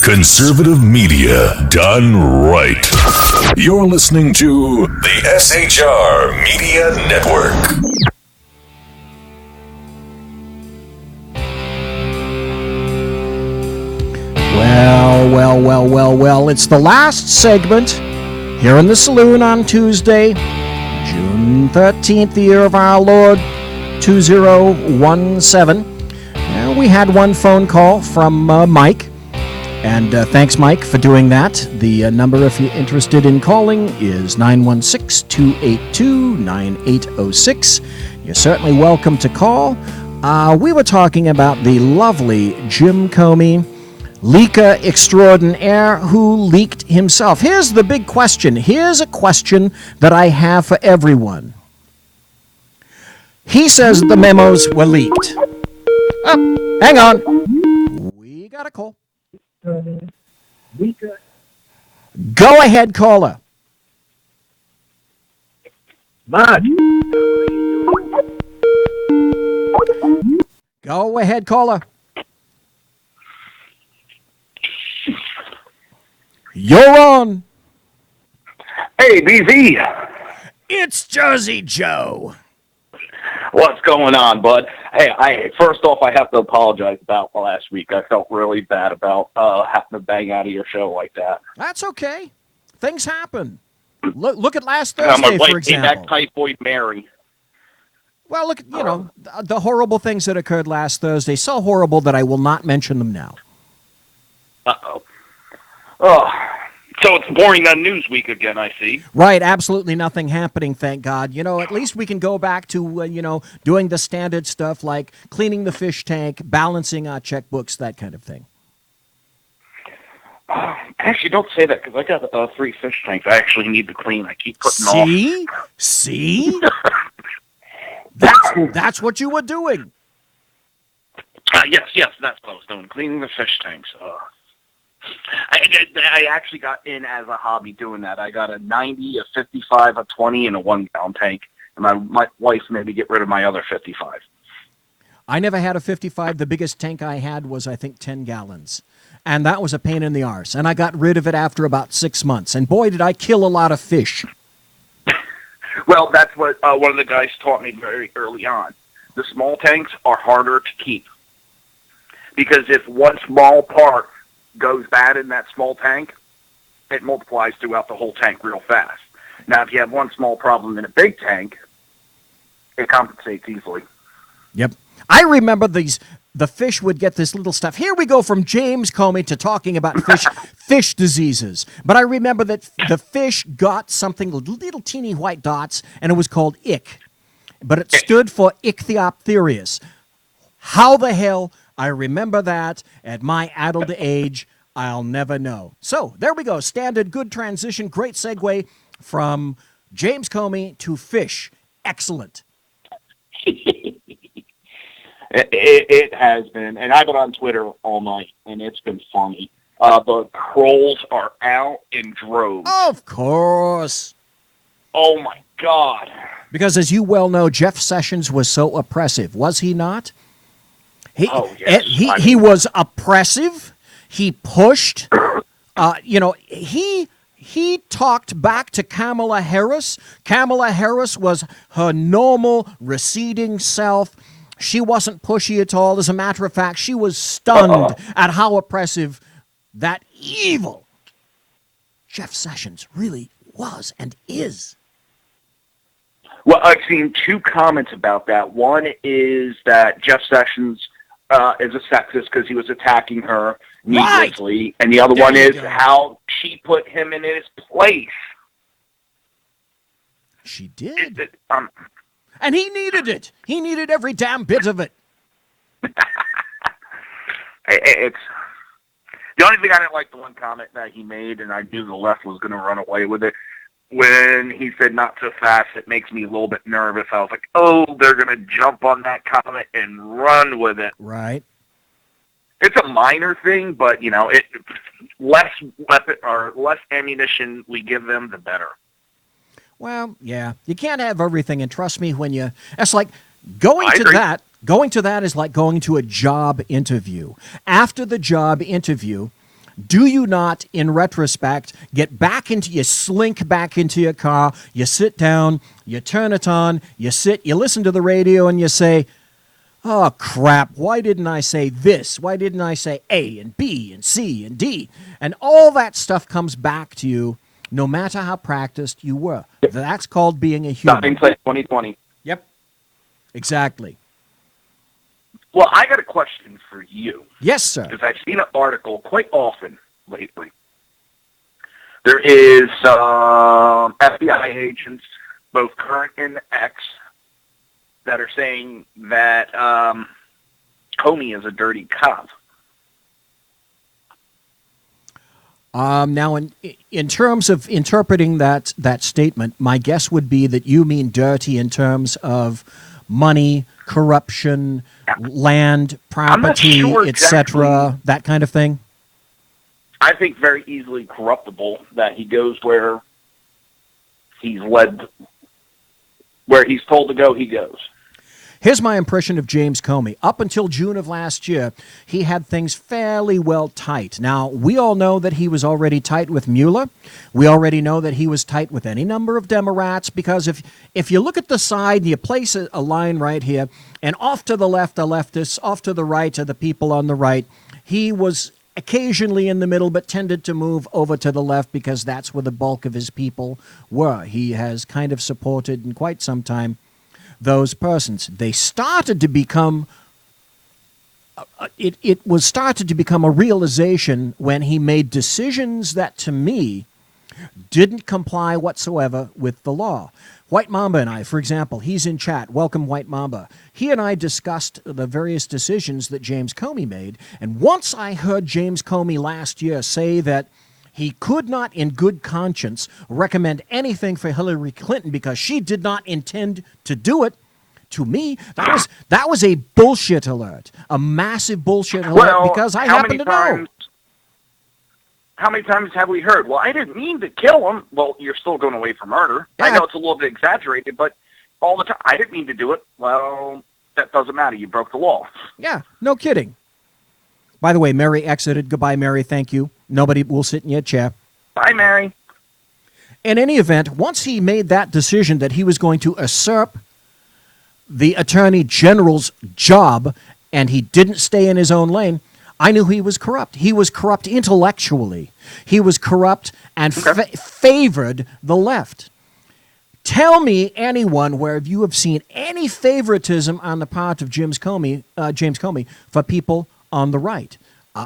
S14: Conservative media done right. You're listening to the SHR Media Network.
S6: Well, well, well, it's the last segment here in the Saloon on Tuesday, June 13th, the year of our Lord, 2017. We had one phone call from Mike, and thanks, Mike, for doing that. The number, if you're interested in calling, is 916-282-9806. You're certainly welcome to call. We were talking about the lovely Jim Comey, leaker extraordinaire who leaked himself. Here's the big question. Here's a question that I have for everyone. He says the memos were leaked. Oh, hang on. We got a call. Go ahead, caller.
S2: Mark.
S6: Go ahead, caller. You're on.
S2: Hey, BZ.
S6: It's Jersey Joe.
S2: What's going on, bud? Hey, first off, I have to apologize about last week. I felt really bad about having to bang out of your show like that.
S6: That's okay. Things happen. Look at last Thursday,
S2: my wife
S6: for example.
S2: came back typhoid Mary.
S6: Well, look, the horrible things that occurred last Thursday, so horrible that I will not mention them now.
S2: Uh-oh. Oh, so it's boring on Newsweek again, I see.
S6: Right, absolutely nothing happening, thank God. At least we can go back to, doing the standard stuff like cleaning the fish tank, balancing our checkbooks, that kind of thing.
S2: Actually, don't say that, because I got 3 fish tanks I actually need to clean. I keep putting off.
S6: See? That's what you were doing.
S2: Yes, that's what I was doing, cleaning the fish tanks. I actually got in as a hobby doing that. I got a 90, a 55, a 20, and a 1-gallon tank. And my wife made me get rid of my other 55.
S6: I never had a 55. The biggest tank I had was, I think, 10 gallons. And that was a pain in the arse. And I got rid of it after about 6 months. And boy, did I kill a lot of fish.
S2: Well, that's what one of the guys taught me very early on. The small tanks are harder to keep. Because if one small part goes bad in that small tank, it multiplies throughout the whole tank real fast. Now, if you have one small problem in a big tank, it compensates easily.
S6: Yep. I remember the fish would get this little stuff. Here we go from James Comey to talking about fish diseases. But I remember that the fish got something, little teeny white dots, and it was called ick. But it stood for ichthyopterius. How the hell I remember that at my adult age, I'll never know. So there we go. Standard, good transition, great segue from James Comey to fish. Excellent.
S2: It has been, and I've been on Twitter all night, and it's been funny. The trolls are out in droves.
S6: Of course.
S2: Oh, my God.
S6: Because as you well know, Jeff Sessions was so oppressive, was he not? He was oppressive. He pushed. He talked back to Kamala Harris. Kamala Harris was her normal, receding self. She wasn't pushy at all. As a matter of fact, she was stunned at how oppressive that evil Jeff Sessions really was and is.
S2: Well, I've seen 2 comments about that. One is that Jeff Sessions is a sexist because he was attacking her needlessly. Right. And the other one is how she put him in his place.
S6: She did. And he needed it. He needed every damn bit of it.
S2: It's the only thing I didn't like, the one comment that he made, and I knew the left was going to run away with it, when he said not so fast, it makes me a little bit nervous. I was like, oh, they're going to jump on that comment and run with it.
S6: Right.
S2: It's a minor thing, but, less weapon or less ammunition we give them, the better.
S6: Well, yeah, you can't have everything, and trust me, it's like going to that is like going to a job interview. After the job interview, do you not, in retrospect, you slink back into your car, you sit down, you turn it on, you listen to the radio, and you say, Oh, crap. Why didn't I say this? Why didn't I say A and B and C and D? And all that stuff comes back to you no matter how practiced you were. That's called being a human.
S2: Hindsight 2020.
S6: Yep. Exactly.
S2: Well, I got a question for you.
S6: Yes, sir.
S2: Because I've seen an article quite often lately. There is FBI agents, both current and ex, that are saying that Comey is a dirty cop.
S6: Now, in terms of interpreting that statement, my guess would be that you mean dirty in terms of money, corruption, land, property,
S2: sure
S6: etc., that kind of thing?
S2: I think very easily corruptible, that he goes where he's led, where he's told to go, he goes.
S6: Here's my impression of James Comey. Up until June of last year, he had things fairly well tight. Now, we all know that he was already tight with Mueller. We already know that he was tight with any number of Democrats, because if you look at the side and you place a line right here, and off to the left are leftists, off to the right are the people on the right, he was occasionally in the middle, but tended to move over to the left because that's where the bulk of his people were. He has kind of supported in quite some time those persons. They started to become, it was started to become a realization when he made decisions that, to me, didn't comply whatsoever with the law. White Mamba and I, for example, he's in chat. Welcome, White Mamba. He and I discussed the various decisions that James Comey made, and once I heard James Comey last year say that he could not, in good conscience, recommend anything for Hillary Clinton because she did not intend to do it, to me, that was a bullshit alert, a massive bullshit alert, because I happen to know.
S2: How many times have we heard, well, I didn't mean to kill him? Well, you're still going away for murder. Yeah. I know it's a little bit exaggerated, but all the time, I didn't mean to do it. Well, that doesn't matter. You broke the law.
S6: Yeah, no kidding. By the way, Mary exited. Goodbye, Mary. Thank you. Nobody will sit in your chair.
S2: Bye, Mary.
S6: In any event, once he made that decision that he was going to usurp the Attorney General's job and he didn't stay in his own lane, I knew he was corrupt. He was corrupt intellectually. He was corrupt and favored the left. Tell me anyone where you have seen any favoritism on the part of James Comey for people on the right.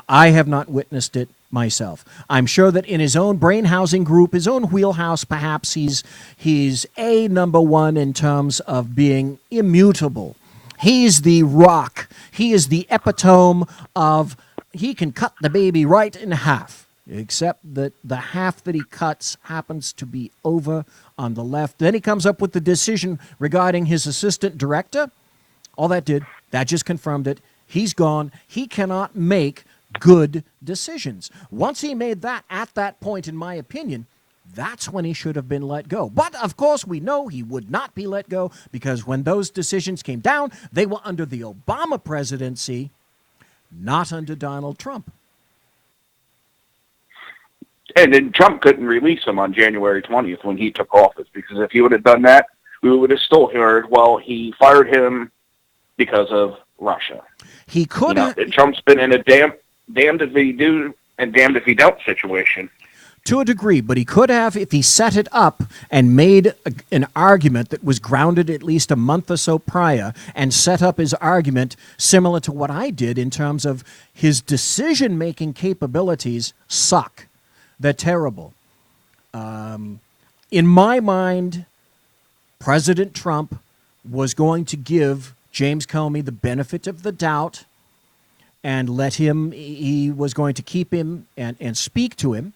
S6: I have not witnessed it myself. I'm sure that in his own brain housing group, his own wheelhouse, perhaps he's a number one in terms of being immutable. He's the rock. He is the epitome of, he can cut the baby right in half, except that the half that he cuts happens to be over on the left. Then he comes up with the decision regarding his assistant director. All that just confirmed it. He's gone. He cannot make good decisions. Once he made that, at that point, in my opinion, that's when he should have been let go. But, of course, we know he would not be let go because when those decisions came down, they were under the Obama presidency, not under Donald Trump.
S2: And then Trump couldn't release him on January 20th when he took office, because if he would have done that, we would have still heard, well, he fired him because of Russia.
S6: He could have.
S2: Trump's been in a damned if he do and damned if he don't situation.
S6: To a degree, but he could have, if he set it up and made an argument that was grounded at least a month or so prior and set up his argument similar to what I did in terms of his decision-making capabilities suck. They're terrible. In my mind, President Trump was going to give James Comey the benefit of the doubt and he was going to keep him and speak to him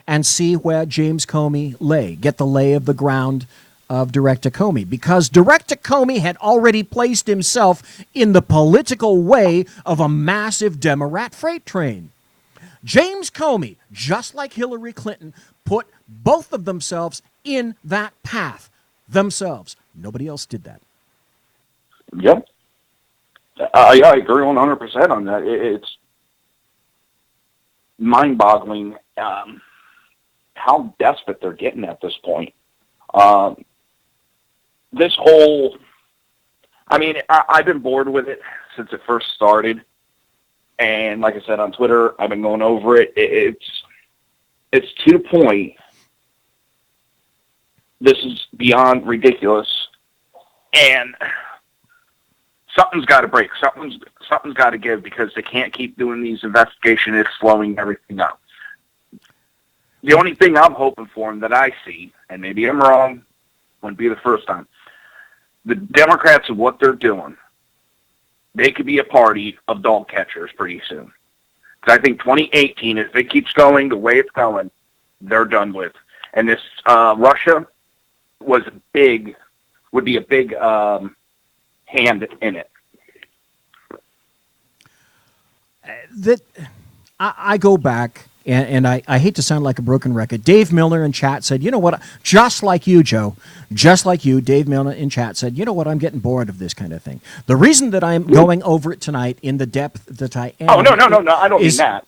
S6: and see where James Comey lay, get the lay of the ground of Director Comey, because Director Comey had already placed himself in the political way of a massive Democrat freight train. James Comey, just like Hillary Clinton, put both of themselves in that path themselves. Nobody else did that.
S2: Yep. I agree 100% on that. It's mind-boggling how desperate they're getting at this point. This whole, I mean, I've been bored with it since it first started. And like I said on Twitter, I've been going over it. It's to the point. This is beyond ridiculous. And something's got to break. Something's got to give, because they can't keep doing these investigations. It's slowing everything up. The only thing I'm hoping for, and that I see, and maybe I'm wrong, wouldn't be the first time, the Democrats and what they're doing, they could be a party of dog catchers pretty soon. Because I think 2018, if it keeps going the way it's going, they're done with. And this Russia would be a big hand in it.
S6: I go back, and I hate to sound like a broken record. Dave Milner in chat said, you know what, just like you, Joe, just like you, Dave Milner in chat said, you know what, I'm getting bored of this kind of thing. The reason that I'm going over it tonight in the depth that I am...
S2: Oh, no, I don't mean that.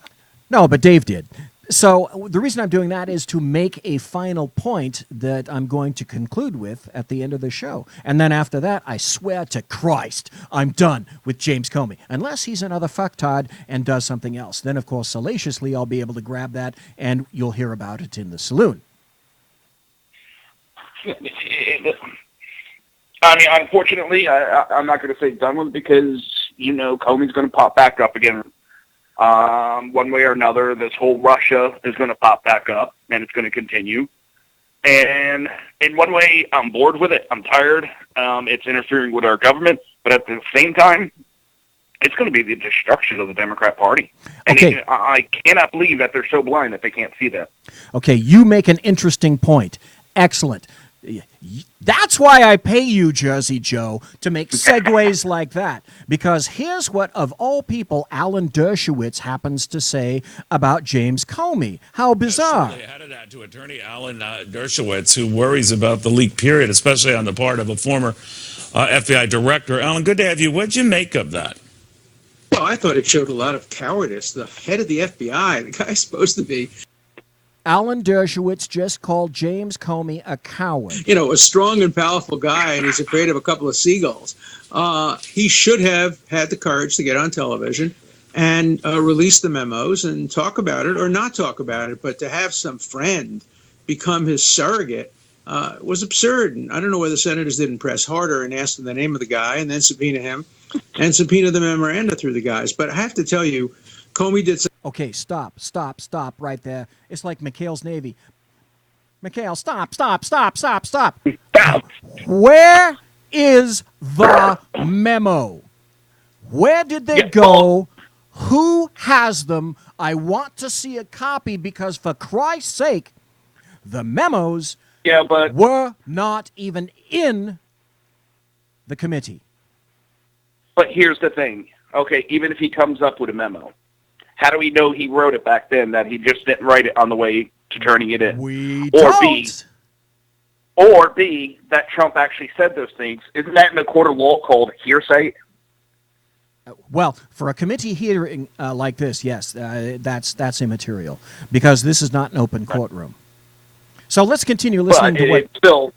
S6: No, but Dave did. So the reason I'm doing that is to make a final point that I'm going to conclude with at the end of the show. And then after that, I swear to Christ, I'm done with James Comey. Unless he's another fucktard and does something else. Then, of course, salaciously, I'll be able to grab that, and you'll hear about it in the saloon.
S2: I mean, unfortunately, I'm not going to say done with it, because, Comey's going to pop back up again. One way or another, this whole Russia is going to pop back up, and it's going to continue. And in one way, I'm bored with it. I'm tired. It's interfering with our government. But at the same time, it's going to be the destruction of the Democrat Party. And
S6: Okay.
S2: I cannot believe that they're so blind that they can't see that.
S6: Okay, you make an interesting point. Excellent. That's why I pay you, Jersey Joe, to make segues like that. Because here's what, of all people, Alan Dershowitz happens to say about James Comey. How bizarre.
S7: They added that to Attorney Alan Dershowitz, who worries about the leak period, especially on the part of a former FBI director. Alan, good to have you. What'd you make of that?
S11: Well, I thought it showed a lot of cowardice. The head of the FBI, the guy's supposed to be,
S6: Alan Dershowitz just called James Comey a coward.
S11: a strong and powerful guy, and he's afraid of a couple of seagulls. He should have had the courage to get on television and release the memos and talk about it or not talk about it. But to have some friend become his surrogate was absurd. And I don't know whether senators didn't press harder and ask them the name of the guy and then subpoena him and subpoena the memoranda through the guys. But I have to tell you, Comey did some...
S6: Okay, stop right there. It's like McHale's Navy. McHale, stop. Where is the memo? Where did they go? Who has them? I want to see a copy, because for Christ's sake, the memos were not even in the committee.
S2: But here's the thing. Okay, even if he comes up with a memo, how do we know he wrote it back then, that he just didn't write it on the way to turning it in? Or B, that Trump actually said those things. Isn't that in the court of law called hearsay?
S6: Well, for a committee hearing like this, yes, that's immaterial, because this is not an open courtroom. So let's continue listening to what...
S2: Still,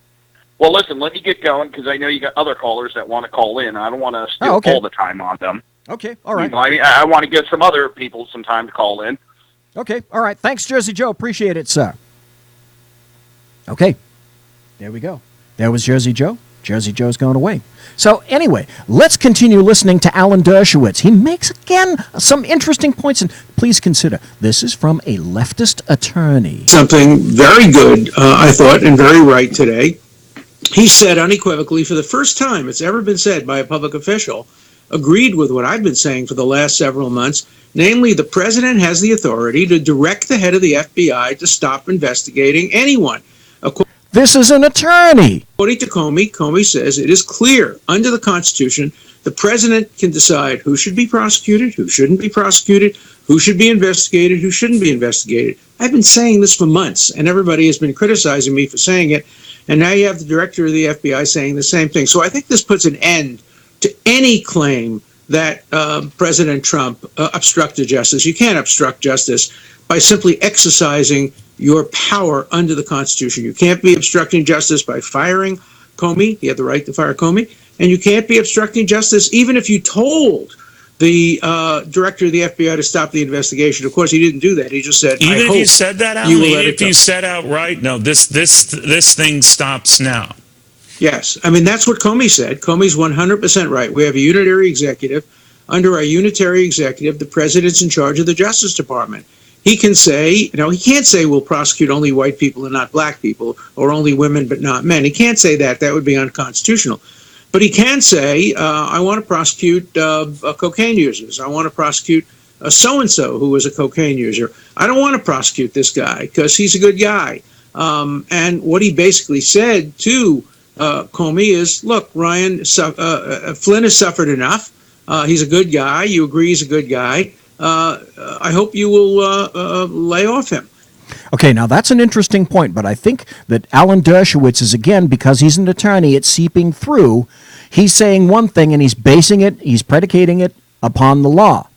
S2: well, listen, let me get going, because I know you got other callers that want to call in. I don't want to steal all the time on them.
S6: Okay, all right.
S2: I want to give some other people some time to call in.
S6: Okay, all right. Thanks, Jersey Joe. Appreciate it, sir. Okay, there we go. There was Jersey Joe. Jersey Joe's going away. So anyway, let's continue listening to Alan Dershowitz. He makes, again, some interesting points, and please consider, this is from a leftist attorney.
S11: Something very good, I thought, and very right today. He said unequivocally, for the first time it's ever been said by a public official, agreed with what I've been saying for the last several months, namely the president has the authority to direct the head of the FBI to stop investigating anyone.
S6: This is an attorney.
S11: According to Comey, Comey says it is clear under the Constitution the president can decide who should be prosecuted, who shouldn't be prosecuted, who should be investigated, who shouldn't be investigated. I've been saying this for months, and everybody has been criticizing me for saying it, and now you have the director of the FBI saying the same thing. So I think this puts an end to any claim that President Trump obstructed justice. You can't obstruct justice by simply exercising your power under the Constitution. You can't be obstructing justice by firing Comey. He had the right to fire Comey. and you can't be obstructing justice even if you told the director of the FBI to stop the investigation. Of course, he didn't do that. He just said,
S7: Even
S11: I
S7: if
S11: hope
S7: you said that, Alan, even if you said outright, no, this thing stops now.
S11: Yes. I mean, that's what Comey said. Comey's 100% right. We have a unitary executive. Under our unitary executive, the president's in charge of the Justice Department. He can say, he can't say we'll prosecute only white people and not black people, or only women but not men. He can't say that. That would be unconstitutional. But he can say, I want to prosecute cocaine users. I want to prosecute so-and-so who was a cocaine user. I don't want to prosecute this guy because he's a good guy. And what he basically said to Comey is, look, Ryan, Flynn has suffered enough. He's a good guy. You agree he's a good guy. I hope you will lay off him.
S6: Okay, now that's an interesting point, but I think that Alan Dershowitz is, again, because he's an attorney, it's seeping through. He's saying one thing and he's predicating it upon the law.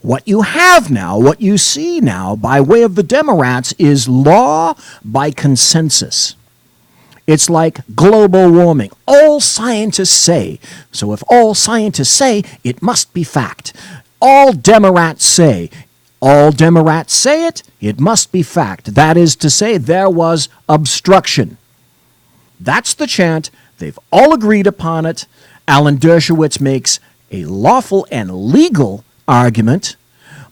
S6: What you have now, what you see now by way of the Democrats is law by consensus. It's like global warming. All scientists say. So if all scientists say, it must be fact. All Democrats say. All Democrats say it, it must be fact. That is to say, there was obstruction. That's the chant. They've all agreed upon it. Alan Dershowitz makes a lawful and legal argument,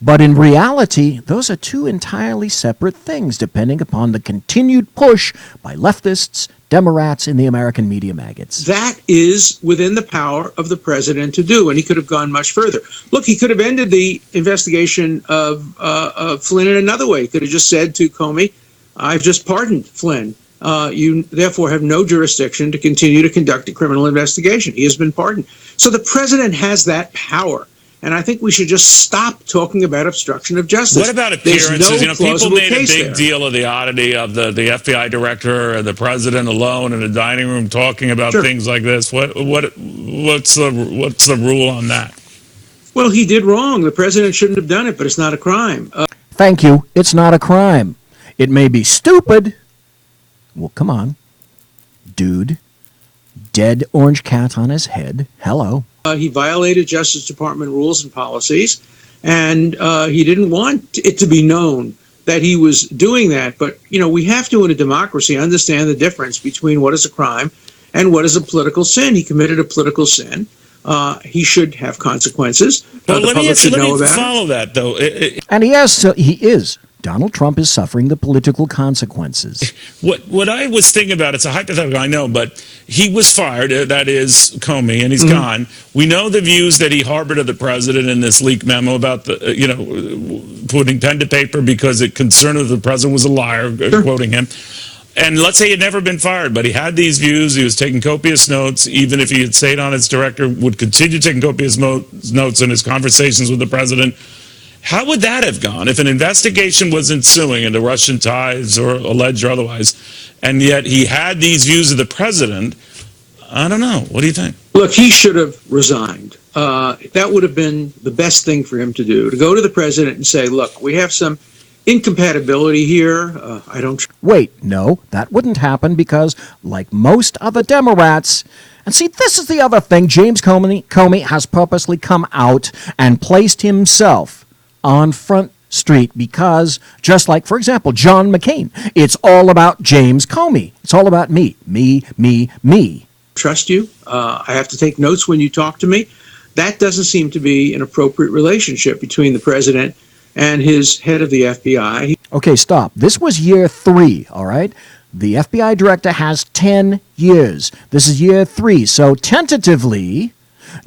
S6: but in reality, those are two entirely separate things, depending upon the continued push by leftists, Democrats, and the American media maggots.
S11: That is within the power of the president to do, and he could have gone much further. Look, he could have ended the investigation of Flynn in another way. He could have just said to Comey, I've just pardoned Flynn. You therefore have no jurisdiction to continue to conduct a criminal investigation. He has been pardoned. So the president has that power. And I think we should just stop talking about obstruction of justice.
S7: What about appearances?
S11: No
S7: People made a big
S11: there.
S7: deal of the oddity of the FBI director and the president alone in a dining room talking about things like this. What's the rule on that?
S11: Well, he did wrong. The president shouldn't have done it, but it's not a crime.
S6: Thank you. It's not a crime. It may be stupid. Well, come on, dude. Dead orange cat on his head. Hello.
S11: He violated Justice Department rules and policies, and he didn't want it to be known that he was doing that. But, we have to, in a democracy, understand the difference between what is a crime and what is a political sin. He committed a political sin. He should have consequences.
S7: Well,
S11: the public should know about
S7: follow that, though.
S6: And he is. Donald Trump is suffering the political consequences.
S7: What I was thinking about, it's a hypothetical, I know, but he was fired, that is Comey, and he's gone. We know the views that he harbored of the president in this leaked memo about putting pen to paper because it concerned that the president was a liar, quoting him. And let's say he had never been fired, but he had these views. He was taking copious notes, even if he had stayed on as director, would continue taking copious notes in his conversations with the president. How would that have gone if an investigation was ensuing into Russian ties or alleged or otherwise, and yet he had these views of the president? I don't know. What do you think?
S11: Look, he should have resigned. That would have been the best thing for him to do, to go to the president and say, look, we have some incompatibility here. I don't...
S6: Wait, no, that wouldn't happen because, like most other Democrats, and see, this is the other thing, James Comey has purposely come out and placed himself on Front Street because, just like, for example, John McCain, it's all about James Comey. It's all about me.
S11: Trust you. I have to take notes when you talk to me. That doesn't seem to be an appropriate relationship between the president and his head of the FBI.
S6: Okay, stop. This was year 3, all right? The FBI director has 10 years. This is year 3. So tentatively,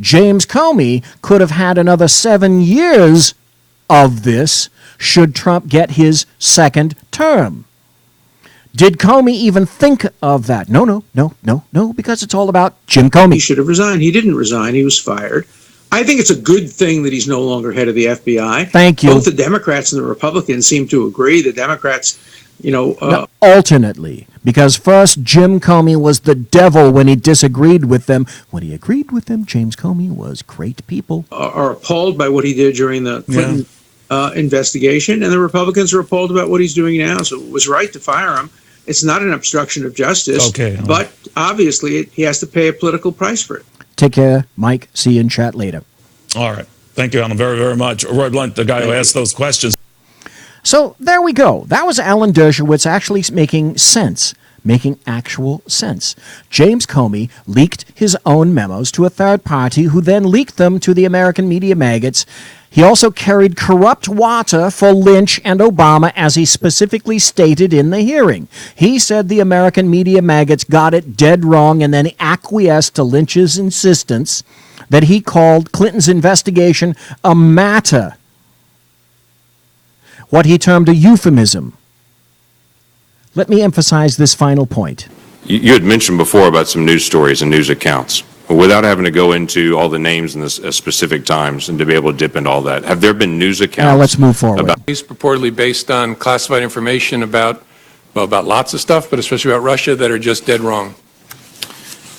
S6: James Comey could have had another 7 years of this should Trump get his second term. Did Comey even think of that? No, because it's all about Jim Comey.
S11: He should have resigned. He didn't resign. He was fired. I think it's a good thing that he's no longer head of the FBI.
S6: Thank you.
S11: Both the Democrats and the Republicans seem to agree. The Democrats,
S6: alternately, because first Jim Comey was the devil when he disagreed with them. When he agreed with them, James Comey was great people.
S11: Are appalled by what he did during the Clinton investigation, and the Republicans are appalled about what he's doing now. So it was right to fire him. It's not an obstruction of justice.
S7: Okay.
S11: But obviously, he has to pay a political price for it.
S6: Take care, Mike. See you in chat later.
S7: All right. Thank you, Alan, very, very much. Roy Blunt, the guy who asked those questions.
S6: So there we go. That was Alan Dershowitz actually making sense, making actual sense. James Comey leaked his own memos to a third party who then leaked them to the American media maggots. He also carried corrupt water for Lynch and Obama, as he specifically stated in the hearing. He said the American media maggots got it dead wrong and then acquiesced to Lynch's insistence that he called Clinton's investigation a matter, what he termed a euphemism. Let me emphasize this final point.
S23: You had mentioned before about some news stories and news accounts. Without having to go into all the names and the specific times and to be able to dip into all that, have there been news accounts?
S6: Now let's move forward.
S10: He's purportedly based on classified information about lots of stuff, but especially about Russia, that are just dead wrong.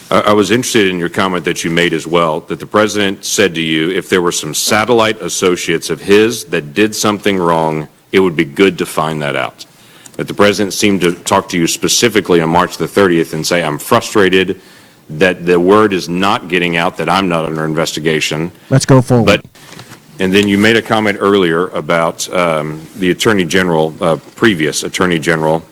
S23: I was interested in your comment that you made as well, that the president said to you, if there were some satellite associates of his that did something wrong, it would be good to find that out. That the president seemed to talk to you specifically on March the 30th and say, I'm frustrated that the word is not getting out that I'm not under investigation.
S6: Let's go forward.
S23: And then you made a comment earlier about the Attorney General, previous Attorney General.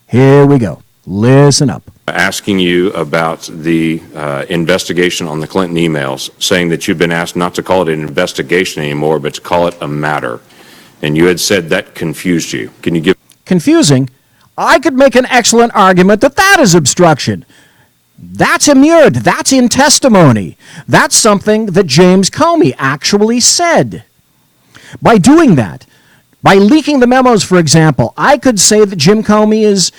S6: Here we go. Listen up.
S23: Asking you about the investigation on the Clinton emails, saying that you've been asked not to call it an investigation anymore, but to call it a matter. And you had said that confused you. Can you give...
S6: Confusing? I could make an excellent argument that that is obstruction. That's immured. That's in testimony. That's something that James Comey actually said. By doing that, by leaking the memos, for example, I could say that Jim Comey is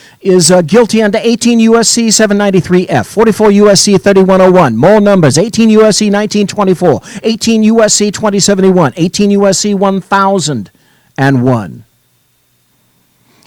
S6: guilty under 18 U.S.C. 793F, 44 U.S.C. 3101, more numbers, 18 U.S.C. 1924, 18 U.S.C. 2071, 18 U.S.C. 1001.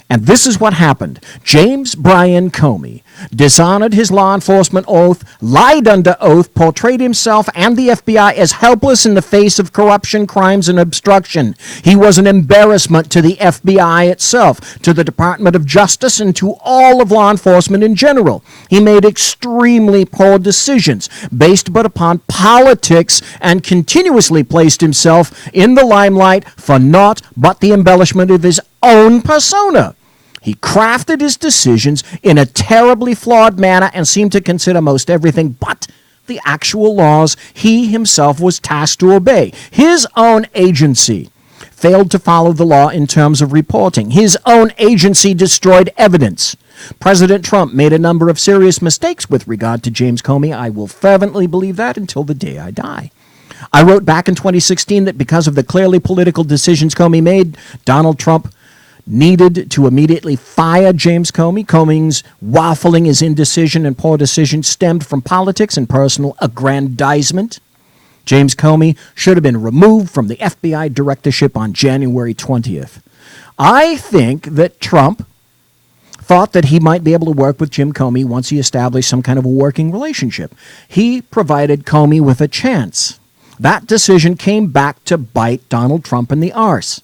S6: And this is what happened. James Bryan Comey dishonored his law enforcement oath, lied under oath, portrayed himself and the FBI as helpless in the face of corruption, crimes, and obstruction. He was an embarrassment to the FBI itself, to the Department of Justice, and to all of law enforcement in general. He made extremely poor decisions based but upon politics and continuously placed himself in the limelight for naught but the embellishment of his own persona. He crafted his decisions in a terribly flawed manner and seemed to consider most everything but the actual laws he himself was tasked to obey. His own agency failed to follow the law in terms of reporting. His own agency destroyed evidence. President Trump made a number of serious mistakes with regard to James Comey. I will fervently believe that until the day I die. I wrote back in 2016 that because of the clearly political decisions Comey made, Donald Trump needed to immediately fire James Comey. Comey's waffling, his indecision, and poor decisions stemmed from politics and personal aggrandizement. James Comey should have been removed from the FBI directorship on January 20th. I think that Trump thought that he might be able to work with Jim Comey once he established some kind of a working relationship. He provided Comey with a chance. That decision came back to bite Donald Trump in the arse.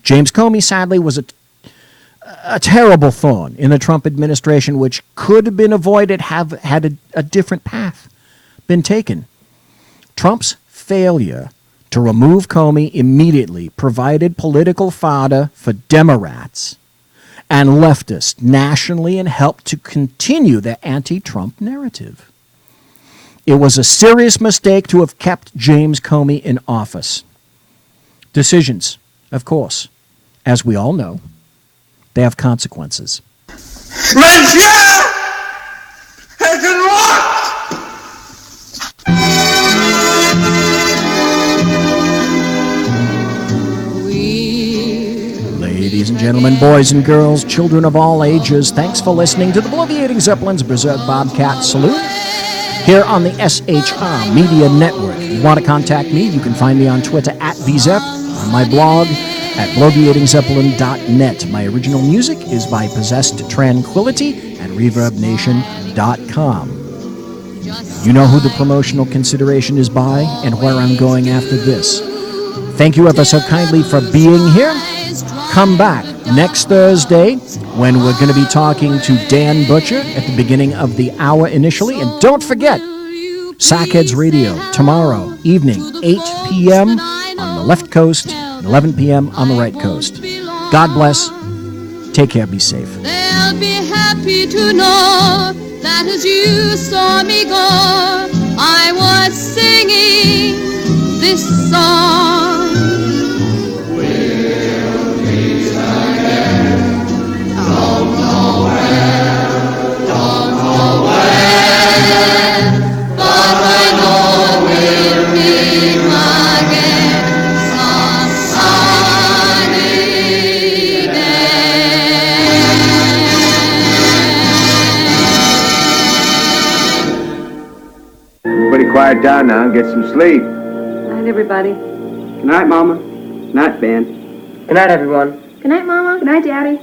S6: James Comey, sadly, was a terrible thorn in the Trump administration, which could have been avoided had a different path been taken. Trump's failure to remove Comey immediately provided political fodder for Democrats and leftists nationally and helped to continue their anti-Trump narrative. It was a serious mistake to have kept James Comey in office. Decisions, of course, as we all know, they have consequences. Ladies and gentlemen, boys and girls, children of all ages, thanks for listening to the Bloviating Zeppelin's Berserk Bobcat Saloon here on the SHR Media Network. If you want to contact me, you can find me on Twitter @VZep, on my blog at bloviatingzeppelin.net. My original music is by Possessed Tranquility at ReverbNation.com. You know who the promotional consideration is by and where I'm going after this. Thank you ever so kindly for being here. Come back next Thursday when we're going to be talking to Dan Butcher at the beginning of the hour initially. And don't forget, Sackheads Radio tomorrow evening, 8 p.m. on the left coast, and 11 p.m. on the right coast. God bless. Take care. Be safe.
S13: They'll be happy to know that as you saw me go, I was singing this song. We'll meet again. Don't know where, don't know where, but I know we'll meet again some sunny day.
S19: Everybody quiet down now and get some sleep.
S20: Good night, everybody.
S22: Good night, Mama. Good night, Ben.
S20: Good night, everyone.
S22: Good night, Mama. Good night, Daddy.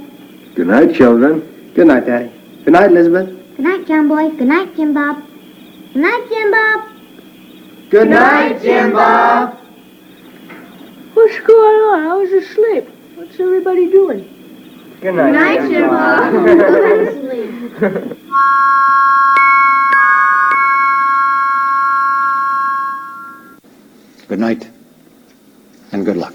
S19: Good night, children.
S22: Good night, Daddy. Good night, Elizabeth.
S25: Good night, John Boy. Good night, Jim Bob. Good night, Jim Bob.
S22: Good night, Jim Bob.
S20: What's going on? I was asleep. What's everybody doing?
S22: Good night,
S25: Good night, Jim Bob.
S19: Good night, and good luck.